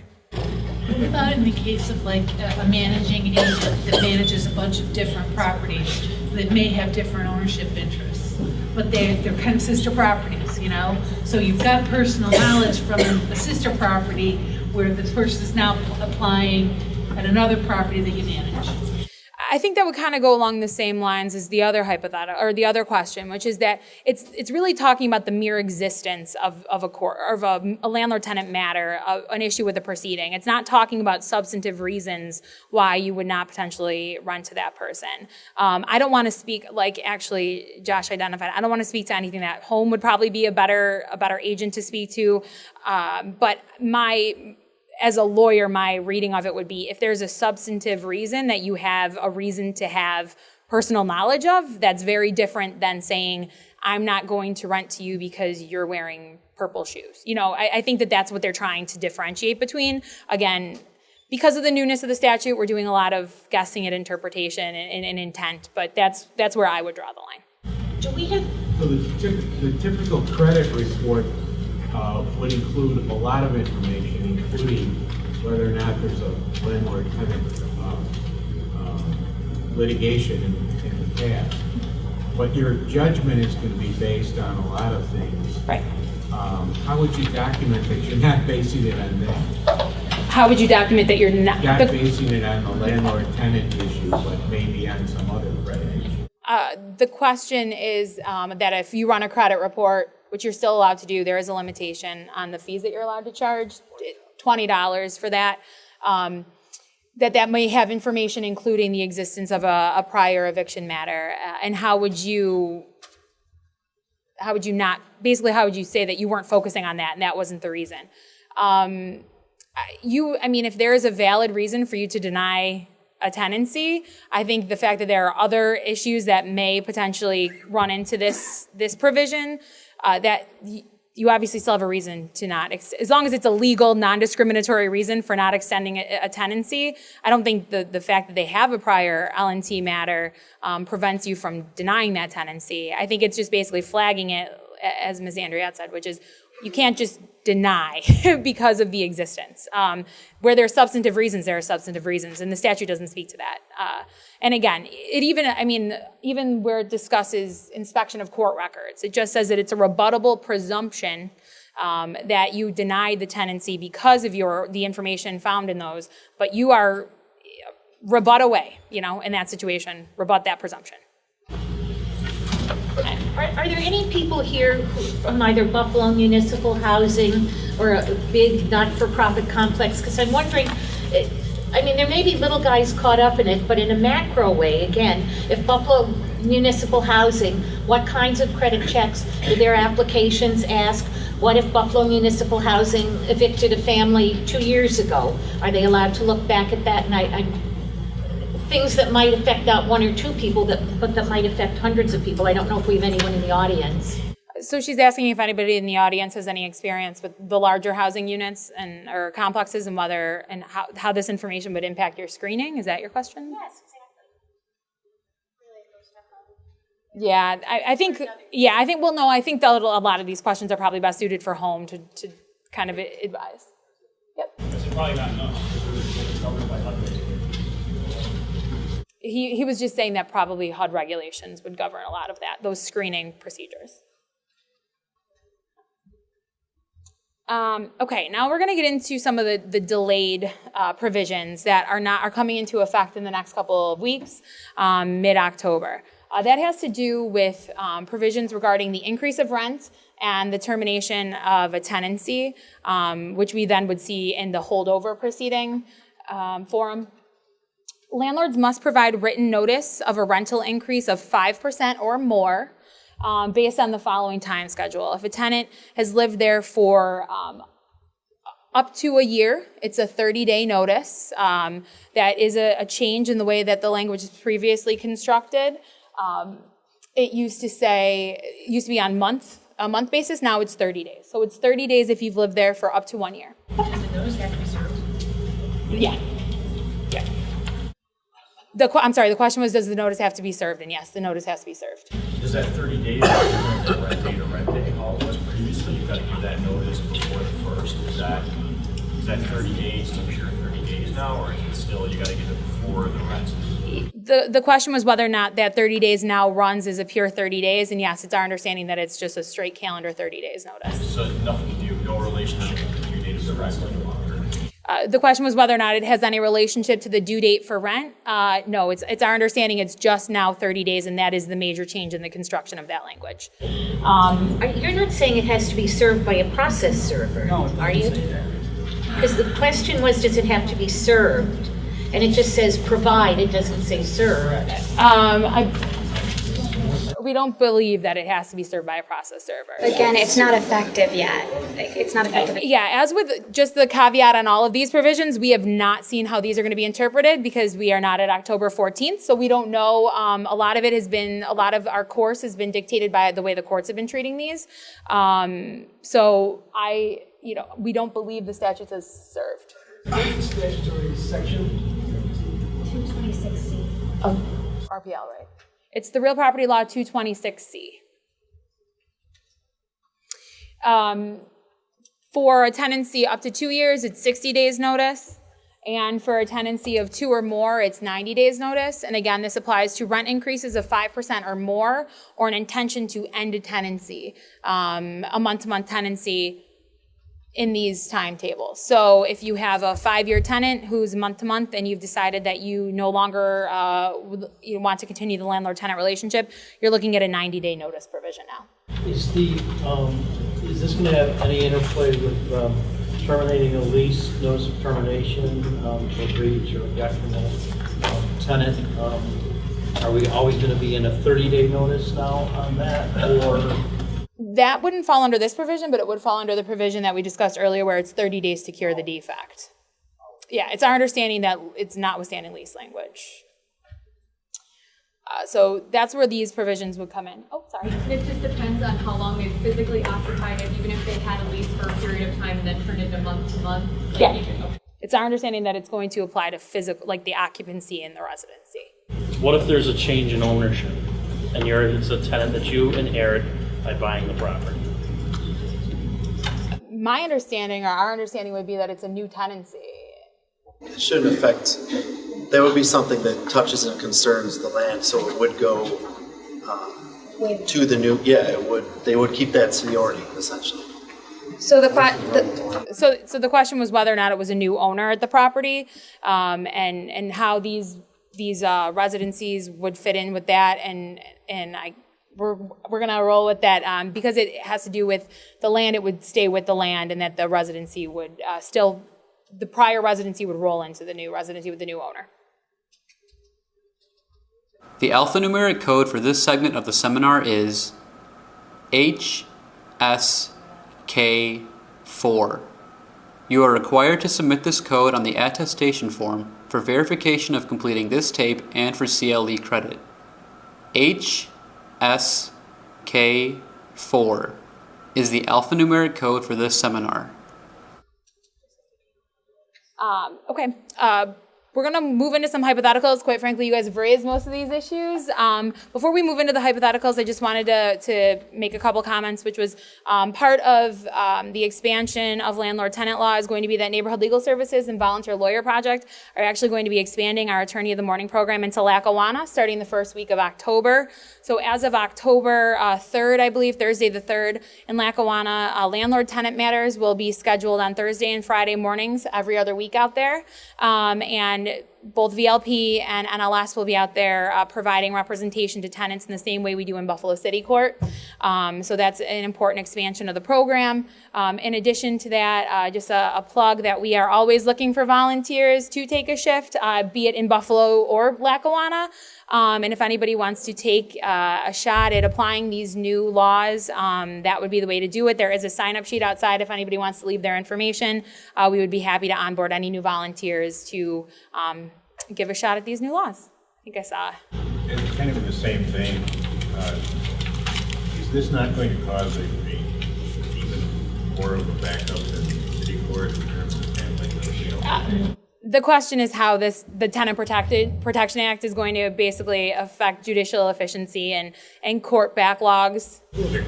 What about in the case of like a managing agent that manages a bunch of different properties that may have different ownership interests, but they're kind of sister properties, So you've got personal knowledge from a sister property where the person is now applying at another property that you manage. I think that would kind of go along the same lines as the other hypothetical or the other question, which is that it's really talking about the mere existence of a court or of a landlord-tenant matter, an issue with the proceeding. It's not talking about substantive reasons why you would not potentially rent to that person. I don't want to speak, like actually Josh identified, I don't want to speak to anything that home would probably be a better agent to speak to, but as a lawyer, my reading of it would be if there's a substantive reason that you have a reason to have personal knowledge of, that's very different than saying, I'm not going to rent to you because you're wearing purple shoes. I think that that's what they're trying to differentiate between. Again, because of the newness of the statute, we're doing a lot of guessing at interpretation and intent, but that's where I would draw the line. Do we have... So the typical credit report would include a lot of information, including whether or not there's a landlord-tenant litigation in the past. But your judgment is going to be based on a lot of things. Right. How would you document that you're not basing it on that? How would you document that you're not basing it on the landlord-tenant issue, but maybe on some other credit issue? The question is that if you run a credit report, which you're still allowed to do, there is a limitation on the fees that you're allowed to charge, $20 for that, that may have information including the existence of a prior eviction matter. And how would you say that you weren't focusing on that and that wasn't the reason? If there is a valid reason for you to deny a tenancy, I think the fact that there are other issues that may potentially run into this provision, that you obviously still have a reason to not, as long as it's a legal, non-discriminatory reason for not extending a tenancy. I don't think the fact that they have a prior L&T matter prevents you from denying that tenancy. I think it's just basically flagging it, as Ms. Andriette said, which is you can't just deny because of the existence. Where there are substantive reasons, there are substantive reasons, and the statute doesn't speak to that. And again, even where it discusses inspection of court records, it just says that it's a rebuttable presumption that you denied the tenancy because of the information found in those, but you are rebut away, in that situation, rebut that presumption. Are there any people here from either Buffalo Municipal Housing or a big not-for-profit complex? Because I'm wondering, there may be little guys caught up in it, but in a macro way, again, if Buffalo Municipal Housing, what kinds of credit checks do their applications ask? What if Buffalo Municipal Housing evicted a family 2 years ago? Are they allowed to look back at that? And things that might affect not one or two people, but that might affect hundreds of people. I don't know if we have anyone in the audience. So she's asking if anybody in the audience has any experience with the larger housing units or complexes, and how this information would impact your screening. Is that your question? Yes, exactly. Yeah, I think that a lot of these questions are probably best suited for home to kind of advise. Yep. It's probably not enough because it's governed by HUD regulations. He was just saying that probably HUD regulations would govern a lot of those screening procedures. Okay, now we're going to get into some of the delayed provisions that are coming into effect in the next couple of weeks, mid-October. That has to do with provisions regarding the increase of rent and the termination of a tenancy, which we then would see in the holdover proceeding forum. Landlords must provide written notice of a rental increase of 5% or more based on the following time schedule. If a tenant has lived there for up to a year, it's a 30-day notice. That is a change in the way that the language is previously constructed. It used to be on a month basis. Now it's 30 days. So it's 30 days if you've lived there for up to 1 year. Does the notice have to be served? Yeah. The question was, does the notice have to be served? And yes, the notice has to be served. Does that 30 days, rent day to rent day, how it was previously, you've got to give that notice before the first? Is that 30 days to pure 30 days now, or is it still, you got to give it before the rent? The question was whether or not that 30 days now runs as a pure 30 days, and yes, it's our understanding that it's just a straight calendar 30 days notice. So nothing to do, no relationship with the due date of the rent any longer? The question was whether or not it has any relationship to the due date for rent. No, it's our understanding it's just now 30 days, and that is the major change in the construction of that language. You're not saying it has to be served by a process server, are you? Because the question was, does it have to be served? And it just says provide, it doesn't say serve. We don't believe that it has to be served by a process server. Again, it's not effective yet. It's not effective. Yeah, as with just the caveat on all of these provisions, we have not seen how these are going to be interpreted because we are not at October 14th, so we don't know. A lot of our course has been dictated by the way the courts have been treating these. We don't believe the statute says served. What's the statutory section? 226C. Of RPL, right? It's the Real Property Law 226C. For a tenancy up to 2 years, it's 60 days notice. And for a tenancy of 2 or more, it's 90 days notice. And again, this applies to rent increases of 5% or more, or an intention to end a tenancy, a month-to-month tenancy in these timetables. So if you have a 5-year tenant who's month-to-month and you've decided that you no longer you want to continue the landlord-tenant relationship, you're looking at a 90-day notice provision now. Is this going to have any interplay with terminating a lease, notice of termination, for breach or detriment tenant? Are we always going to be in a 30-day notice now on that, or? That wouldn't fall under this provision, but it would fall under the provision that we discussed earlier where it's 30 days to cure the defect. Yeah, it's our understanding that it's notwithstanding lease language. So that's where these provisions would come in. Oh, sorry. It just depends on how long they've physically occupied it, even if they had a lease for a period of time and then turned into month to month. Yeah. It's our understanding that it's going to apply to physical, like the occupancy and the residency. What if there's a change in ownership and it's a tenant that you inherit by buying the property? My understanding, or our understanding, would be that it's a new tenancy. It shouldn't affect, that would be something that touches and concerns the land, so it would go to the new, it would, they would keep that seniority, essentially. So the question was whether or not it was a new owner at the property, and how these residencies would fit in with that, and we're gonna roll with that because it has to do with the land. It would stay with the land, and that the residency would the prior residency would roll into the new residency with the new owner. The alphanumeric code for this segment of the seminar is HSK4. You are required to submit this code on the attestation form for verification of completing this tape and for CLE credit. HSK4 is the alphanumeric code for this seminar. Okay. We're going to move into some hypotheticals. Quite frankly, you guys have raised most of these issues. Before we move into the hypotheticals, I just wanted to make a couple comments, which was part of the expansion of landlord-tenant law is going to be that Neighborhood Legal Services and Volunteer Lawyer Project are actually going to be expanding our Attorney of the Morning program into Lackawanna starting the first week of October. So as of October 3rd, I believe, Thursday the 3rd, in Lackawanna, landlord-tenant matters will be scheduled on Thursday and Friday mornings every other week out there. And both VLP and NLS will be out there providing representation to tenants in the same way we do in Buffalo City Court. So that's an important expansion of the program. In addition to that, just a plug that we are always looking for volunteers to take a shift, be it in Buffalo or Lackawanna. And if anybody wants to take a shot at applying these new laws, that would be the way to do it. There is a sign-up sheet outside if anybody wants to leave their information. We would be happy to onboard any new volunteers to give a shot at these new laws. I think I saw. It's kind of the same thing. Is this not going to cause even more of a backup than city court in terms of handling the The question is how the Tenant Protection Act is going to basically affect judicial efficiency and court backlogs. Is there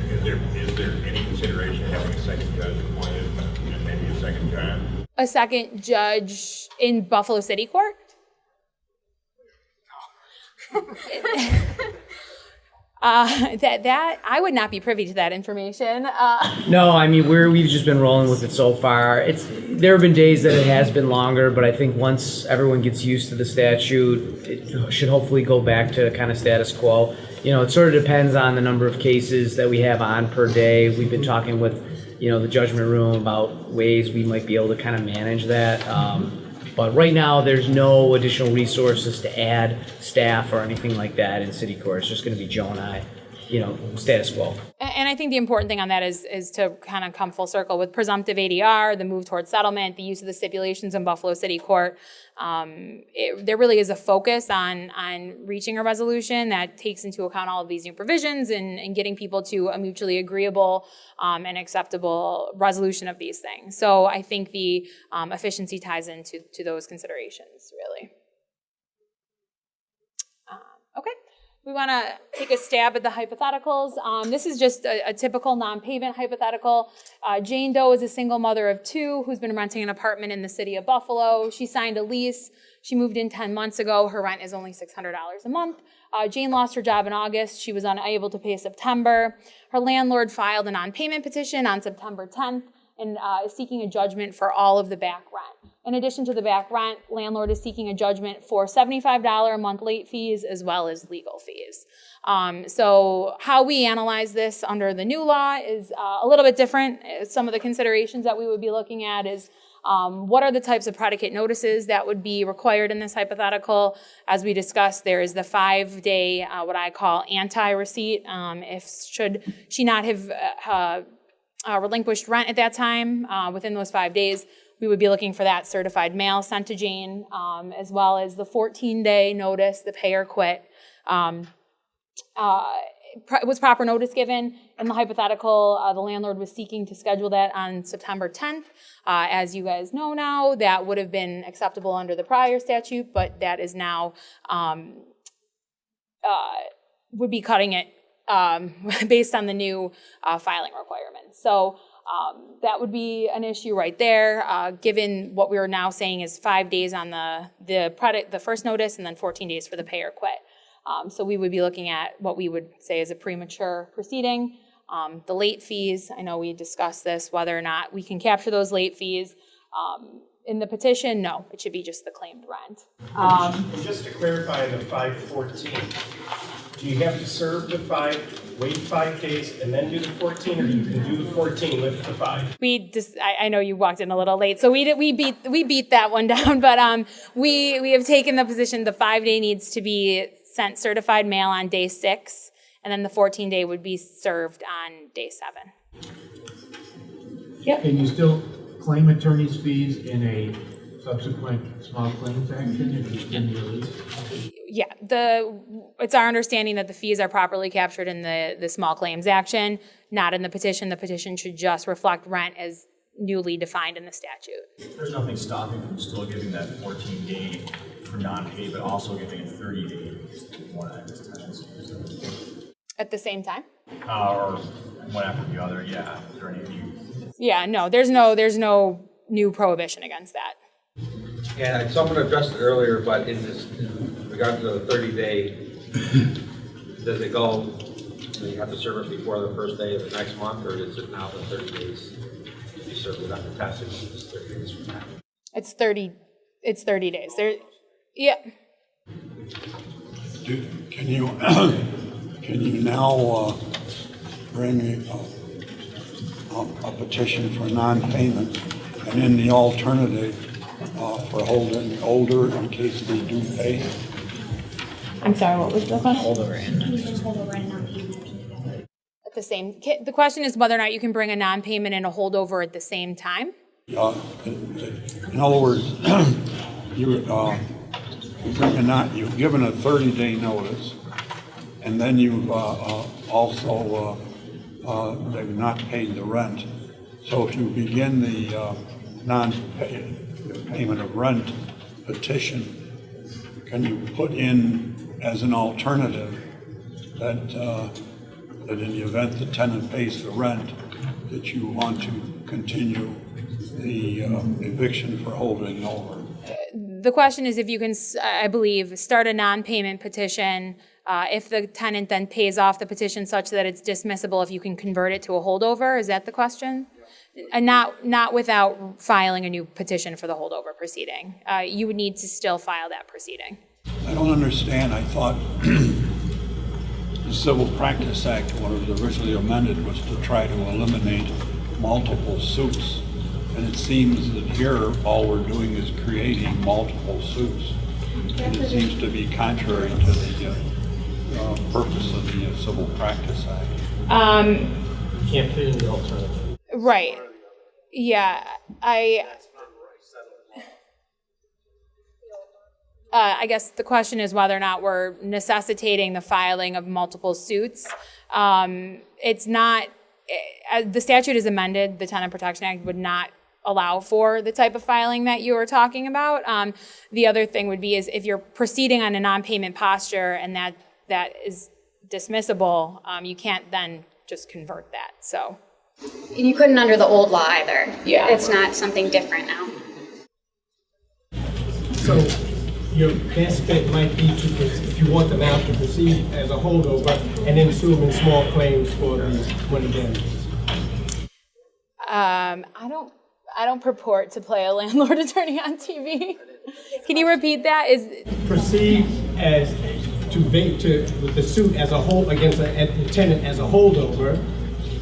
any consideration of having a second judge appointed, maybe a second judge? A second judge in Buffalo City Court? That I would not be privy to that information. No, I mean we've just been rolling with it so far. There have been days that it has been longer, but I think once everyone gets used to the statute, it should hopefully go back to kind of status quo. It sort of depends on the number of cases that we have on per day. We've been talking with the judgment room about ways we might be able to kind of manage that. But right now, there's no additional resources to add staff or anything like that in city court. It's just going to be Joe and I, status quo. And I think the important thing on that is to kind of come full circle with presumptive ADR, the move towards settlement, the use of the stipulations in Buffalo City Court. There really is a focus on reaching a resolution that takes into account all of these new provisions and getting people to a mutually agreeable and acceptable resolution of these things. So I think the efficiency ties into those considerations, really. Okay. We want to take a stab at the hypotheticals. This is just a typical non-payment hypothetical. Jane Doe is a single mother of two who's been renting an apartment in the city of Buffalo. She signed a lease. She moved in 10 months ago. Her rent is only $600 a month. Jane lost her job in August. She was unable to pay September. Her landlord filed a non-payment petition on September 10th and is seeking a judgment for all of the back rent. In addition to the back rent, landlord is seeking a judgment for $75 a month late fees as well as legal fees. So how we analyze this under the new law is a little bit different. Some of the considerations that we would be looking at is what are the types of predicate notices that would be required in this hypothetical? As we discussed, there is the 5-day, what I call anti-receipt. Should she not have relinquished rent at that time within those 5 days, we would be looking for that certified mail sent to Jane, as well as the 14-day notice, the pay or quit. Was proper notice given? In the hypothetical, the landlord was seeking to schedule that on September 10th. As you guys know now, that would have been acceptable under the prior statute, but that is now, would be cutting it based on the new filing requirements. So that would be an issue right there, given what we are now saying is 5 days on the first notice and then 14 days for the pay or quit. So we would be looking at what we would say is a premature proceeding. The late fees, I know we discussed this, whether or not we can capture those late fees. In the petition, no, it should be just the claimed rent. And just to clarify the 514, do you have to serve the 5, wait 5 days, and then do the 14, or you can do the 14 with the 5? I know you walked in a little late, so we beat that one down, but we have taken the position the 5-day needs to be sent certified mail on day 6, and then the 14-day would be served on day 7. Yep. Can you still claim attorney's fees in a subsequent small claims action if you can release? Yeah, it's our understanding that the fees are properly captured in the small claims action, not in the petition. The petition should just reflect rent as newly defined in the statute. There's nothing stopping from still giving that 14-day for non-pay, but also giving a 30-day one after tenants. At the same time? Or one after the other, yeah. Is there any of you? Yeah, no, there's no new prohibition against that. Yeah, someone addressed it earlier, but in regard to the 30-day, does it go, you have to serve it before the first day of the next month, or is it now the 30 days? You serve it on the testing, it's 30 days from now. It's 30 days. Yeah. Can you now bring a petition for non-payment, and in the alternative for holding older in case they do pay? I'm sorry, what was the question? Holdover and non-payment. At the same, the question is whether or not you can bring a non-payment and a holdover at the same time. In other words, you've given a 30-day notice, and then you've also they've not paid the rent. So if you begin the non-payment of rent petition, can you put in as an alternative that that in the event the tenant pays the rent, that you want to continue the eviction for holding over? The question is if you can, I believe, start a non-payment petition. If the tenant then pays off the petition such that it's dismissible, if you can convert it to a holdover, is that the question? And not without filing a new petition for the holdover proceeding. You would need to still file that proceeding. I don't understand. I thought the Civil Practice Act, when it was originally amended, was to try to eliminate multiple suits. And it seems that here all we're doing is creating multiple suits. And it seems to be contrary to the purpose of the Civil Practice Act. You can't put in the alternative. Right. Yeah. I guess the question is whether or not we're necessitating the filing of multiple suits. It's not, the statute is amended, the Tenant Protection Act would not allow for the type of filing that you were talking about. The other thing would be is if you're proceeding on a non-payment posture and that is dismissible, you can't then just convert that, so. And you couldn't under the old law either. Yeah. It's not something different now. So your best bet might be to, if you want them out, to proceed as a holdover and then sue them in small claims for the money damages. I don't purport to play a landlord attorney on TV. Can you repeat that? Proceed as with the suit as a whole against a tenant as a holdover,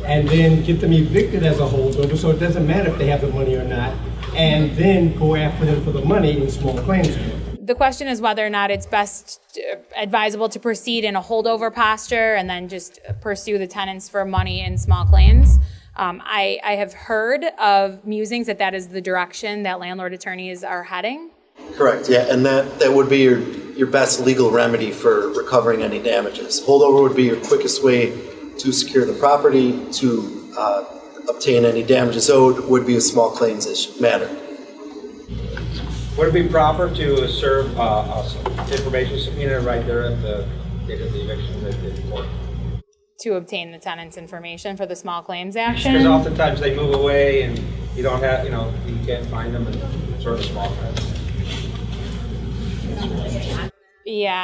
and then get them evicted as a holdover, so it doesn't matter if they have the money or not, and then go after them for the money in small claims. The question is whether or not it's best advisable to proceed in a holdover posture and then just pursue the tenants for money in small claims. I have heard of musings that is the direction that landlord attorneys are heading. Correct, yeah, and that would be your best legal remedy for recovering any damages. Holdover would be your quickest way to secure the property, to obtain any damages owed, would be a small claims matter. Would it be proper to serve information subpoena right there at the date of the eviction at the court? To obtain the tenant's information for the small claims action? Because oftentimes they move away and you don't have, you can't find them in sort of a small claims. Yeah,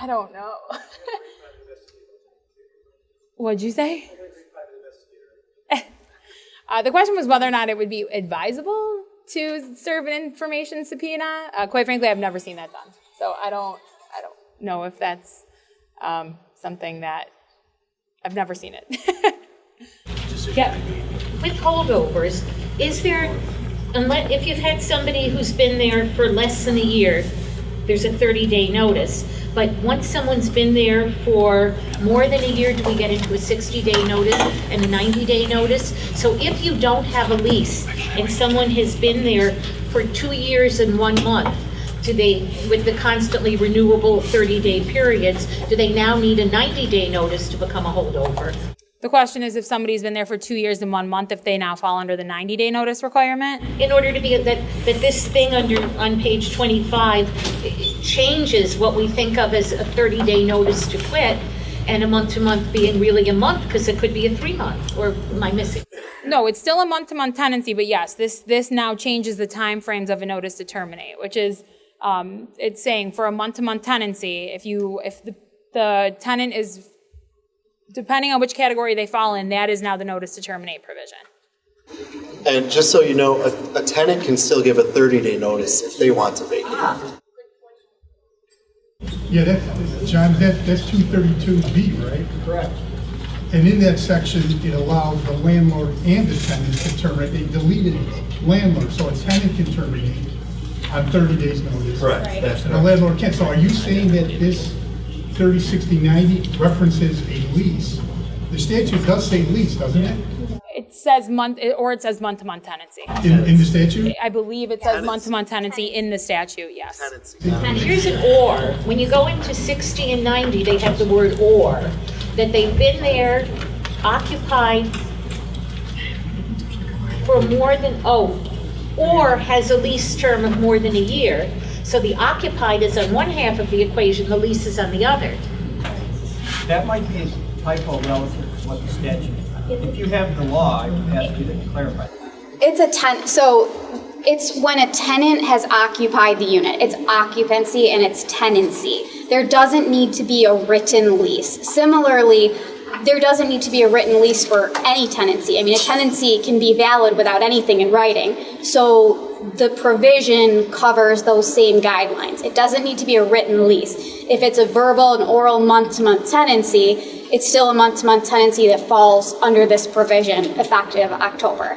I don't know. What'd you say? The question was whether or not it would be advisable to serve an information subpoena. Quite frankly, I've never seen that done, so I don't know if that's something that I've never seen it. Yeah. With holdovers, is there, unless, if you've had somebody who's been there for less than a year, there's a 30-day notice. But once someone's been there for more than a year, do we get into a 60-day notice and a 90-day notice? So if you don't have a lease and someone has been there for 2 years and 1 month, do they, with the constantly renewable 30-day periods, do they now need a 90-day notice to become a holdover? The question is if somebody's been there for 2 years and 1 month, if they now fall under the 90-day notice requirement? In order to be, that this thing on page 25 changes what we think of as a 30-day notice to quit, and a month-to-month being really a month, because it could be a 3-month, or am I missing? No, it's still a month-to-month tenancy, but yes, this now changes the time frames of a notice to terminate, which is, it's saying for a month-to-month tenancy, if the tenant is, depending on which category they fall in, that is now the notice to terminate provision. And just so you know, a tenant can still give a 30-day notice if they want to vacate. Yeah, John, that's 232B, right? Correct. And in that section, it allows the landlord and the tenant to terminate. They deleted landlord, so a tenant can terminate on 30 days notice. Correct. Right. That's The landlord can't. So are you saying that this 30, 60, 90 references a lease? The statute does say lease, doesn't it? It says month, or it says month-to-month tenancy. In the statute? I believe it says month-to-month tenancy in the statute, yes. And here's an or. When you go into 60 and 90, they have the word or. That they've been there, occupied for more than, or has a lease term of more than a year. So the occupied is on one half of the equation, the lease is on the other. That might be a typo relative to what the statute. If you have the law, I would ask you to clarify. It's so it's when a tenant has occupied the unit. It's occupancy and it's tenancy. There doesn't need to be a written lease. Similarly, there doesn't need to be a written lease for any tenancy. I mean, a tenancy can be valid without anything in writing. So the provision covers those same guidelines. It doesn't need to be a written lease. If it's a verbal and oral month-to-month tenancy, it's still a month-to-month tenancy that falls under this provision effective October.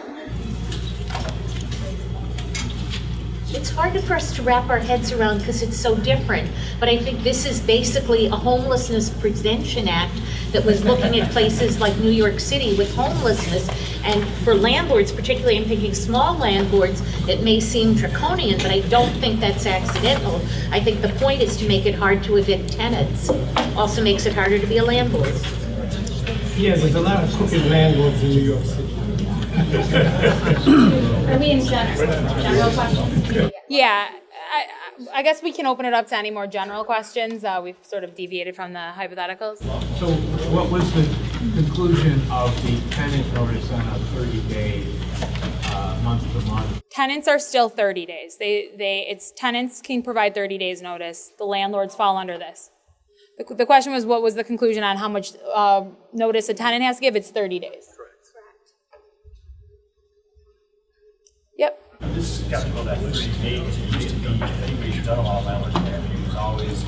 It's hard for us to wrap our heads around because it's so different. But I think this is basically a homelessness prevention act that was looking at places like New York City with homelessness. And for landlords, particularly I'm thinking small landlords, it may seem draconian, but I don't think that's accidental. I think the point is to make it hard to evict tenants. Also makes it harder to be a landlord. Yeah, there's a lot of crooked landlords in New York City. Are we in general questions? Yeah, I guess we can open it up to any more general questions. We've sort of deviated from the hypotheticals. So what was the conclusion of the tenant notice on a 30-day month-to-month? Tenants are still 30 days. It's tenants can provide 30 days notice. The landlords fall under this. The question was, what was the conclusion on how much notice a tenant has to give? It's 30 days. Yep. This is got to go that 30 days. It used to be, if anybody's done a lot of landlords in there, it was always,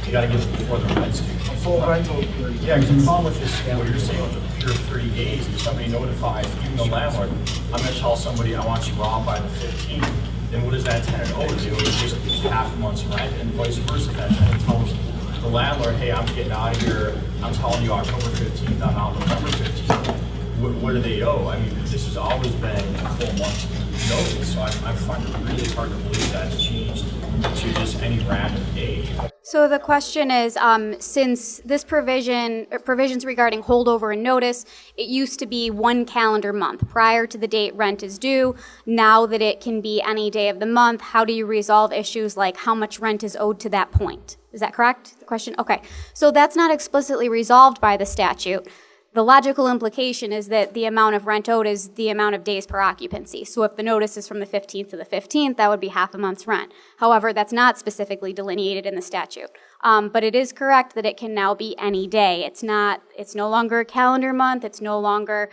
you got to give it before the rent's due. Full rental. Yeah, because the problem with this, what you're saying with the pure 30 days, if somebody notifies, even the landlord, I'm going to tell somebody I want you robbed by the 15th, then what does that tenant owe to? It's just half a month's rent, and vice versa. That tenant tells the landlord, hey, I'm getting out of here, I'm telling you October 15th, I'm out November 15th. What do they owe? I mean, this has always been a full month notice, so I find it really hard to believe that's changed to just any random day. So the question is, since this provisions regarding holdover and notice, it used to be 1 calendar month prior to the date rent is due. Now that it can be any day of the month, how do you resolve issues like how much rent is owed to that point? Is that correct? The question? Okay. So that's not explicitly resolved by the statute. the logical implication is that the amount of rent owed is the amount of days per occupancy. So if the notice is from the 15th to the 15th, that would be half a month's rent. However, that's not specifically delineated in the statute. But it is correct that it can now be any day. It's no longer a calendar month. It's no longer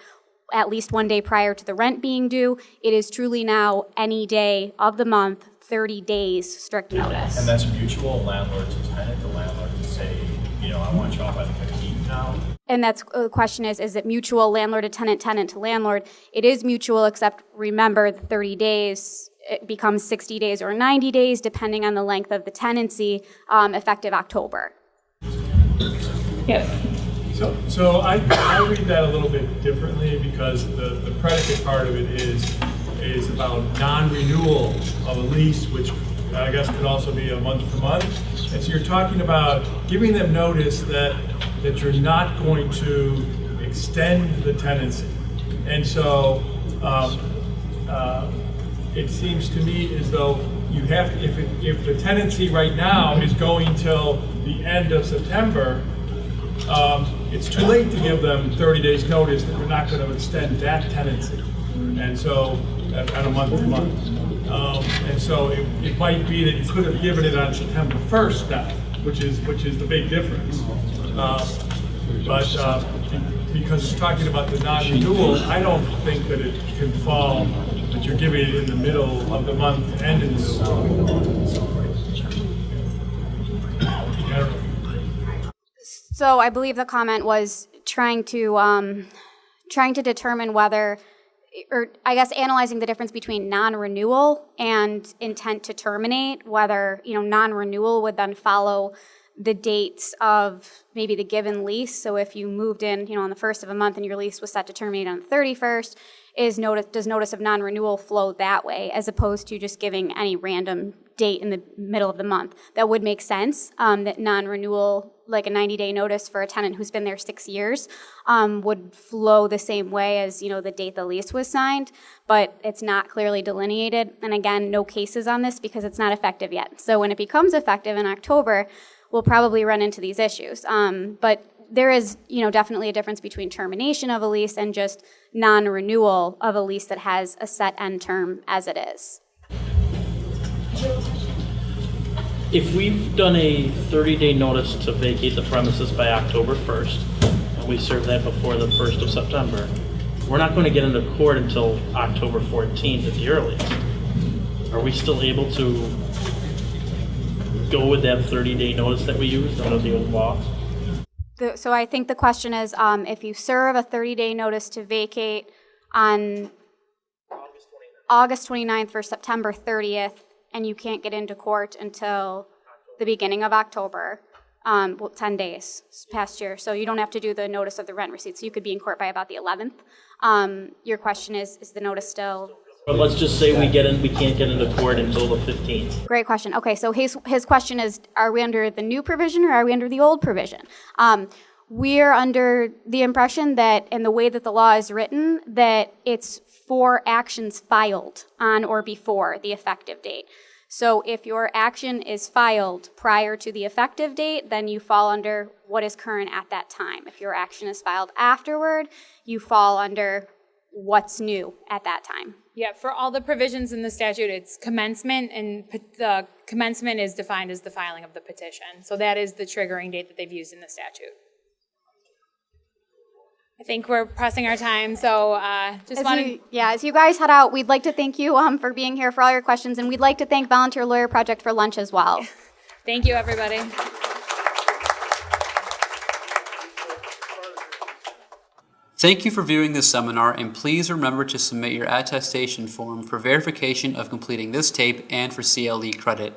at least 1 day prior to the rent being due. It is truly now any day of the month, 30 days strict notice. And that's mutual, landlord to tenant. The landlord can say, I want you off by the 15th now. And that's the question is it mutual, landlord to tenant, tenant to landlord? It is mutual, except remember the 30 days, it becomes 60 days or 90 days, depending on the length of the tenancy, effective October. Yes. So I read that a little bit differently because the predicate part of it is about non-renewal of a lease, which I guess could also be a month to month. And so you're talking about giving them notice that you're not going to extend the tenancy. And so it seems to me as though you have to, if the tenancy right now is going till the end of September, it's too late to give them 30 days notice that we're not going to extend that tenancy. And so, on a month to month. And so it might be that you could have given it on September 1st now, which is the big difference. But because it's talking about the non-renewal, I don't think that it can fall, that you're giving it in the middle of the month and in the middle of the month. So I believe the comment was trying to determine whether, or I guess analyzing the difference between non-renewal and intent to terminate, whether, non-renewal would then follow the dates of maybe the given lease. So if you moved in, on the 1st of a month and your lease was set to terminate on the 31st, does notice of non-renewal flow that way, as opposed to just giving any random date in the middle of the month? That would make sense, that non-renewal, like a 90-day notice for a tenant who's been there 6 years, would flow the same way as, the date the lease was signed, but it's not clearly delineated. And again, no cases on this because it's not effective yet. So when it becomes effective in October, we'll probably run into these issues. But there is, definitely a difference between termination of a lease and just non-renewal of a lease that has a set end term as it is. If we've done a 30-day notice to vacate the premises by October 1st, and we serve that before the 1st of September, we're not going to get into court until October 14th at the earliest. Are we still able to go with that 30-day notice that we used under the old laws? So I think the question is, if you serve a 30-day notice to vacate on August 29th for September 30th, and you can't get into court until the beginning of October, 10 days past year. So you don't have to do the notice of the rent receipt. So you could be in court by about the 11th. Your question is the notice still? But let's just say we can't get into court until the 15th. Great question. Okay, so his question is, are we under the new provision or are we under the old provision? We're under the impression that, in the way that the law is written, that it's for actions filed on or before the effective date. So if your action is filed prior to the effective date, then you fall under what is current at that time. If your action is filed afterward, you fall under what's new at that time. Yeah, for all the provisions in the statute, it's commencement, and the commencement is defined as the filing of the petition. So that is the triggering date that they've used in the statute. I think we're pressing our time, so as you guys head out, we'd like to thank you for being here, for all your questions, and we'd like to thank Volunteer Lawyer Project for lunch as well. Thank you, everybody. Thank you for viewing this seminar, and please remember to submit your attestation form for verification of completing this tape and for CLE credit.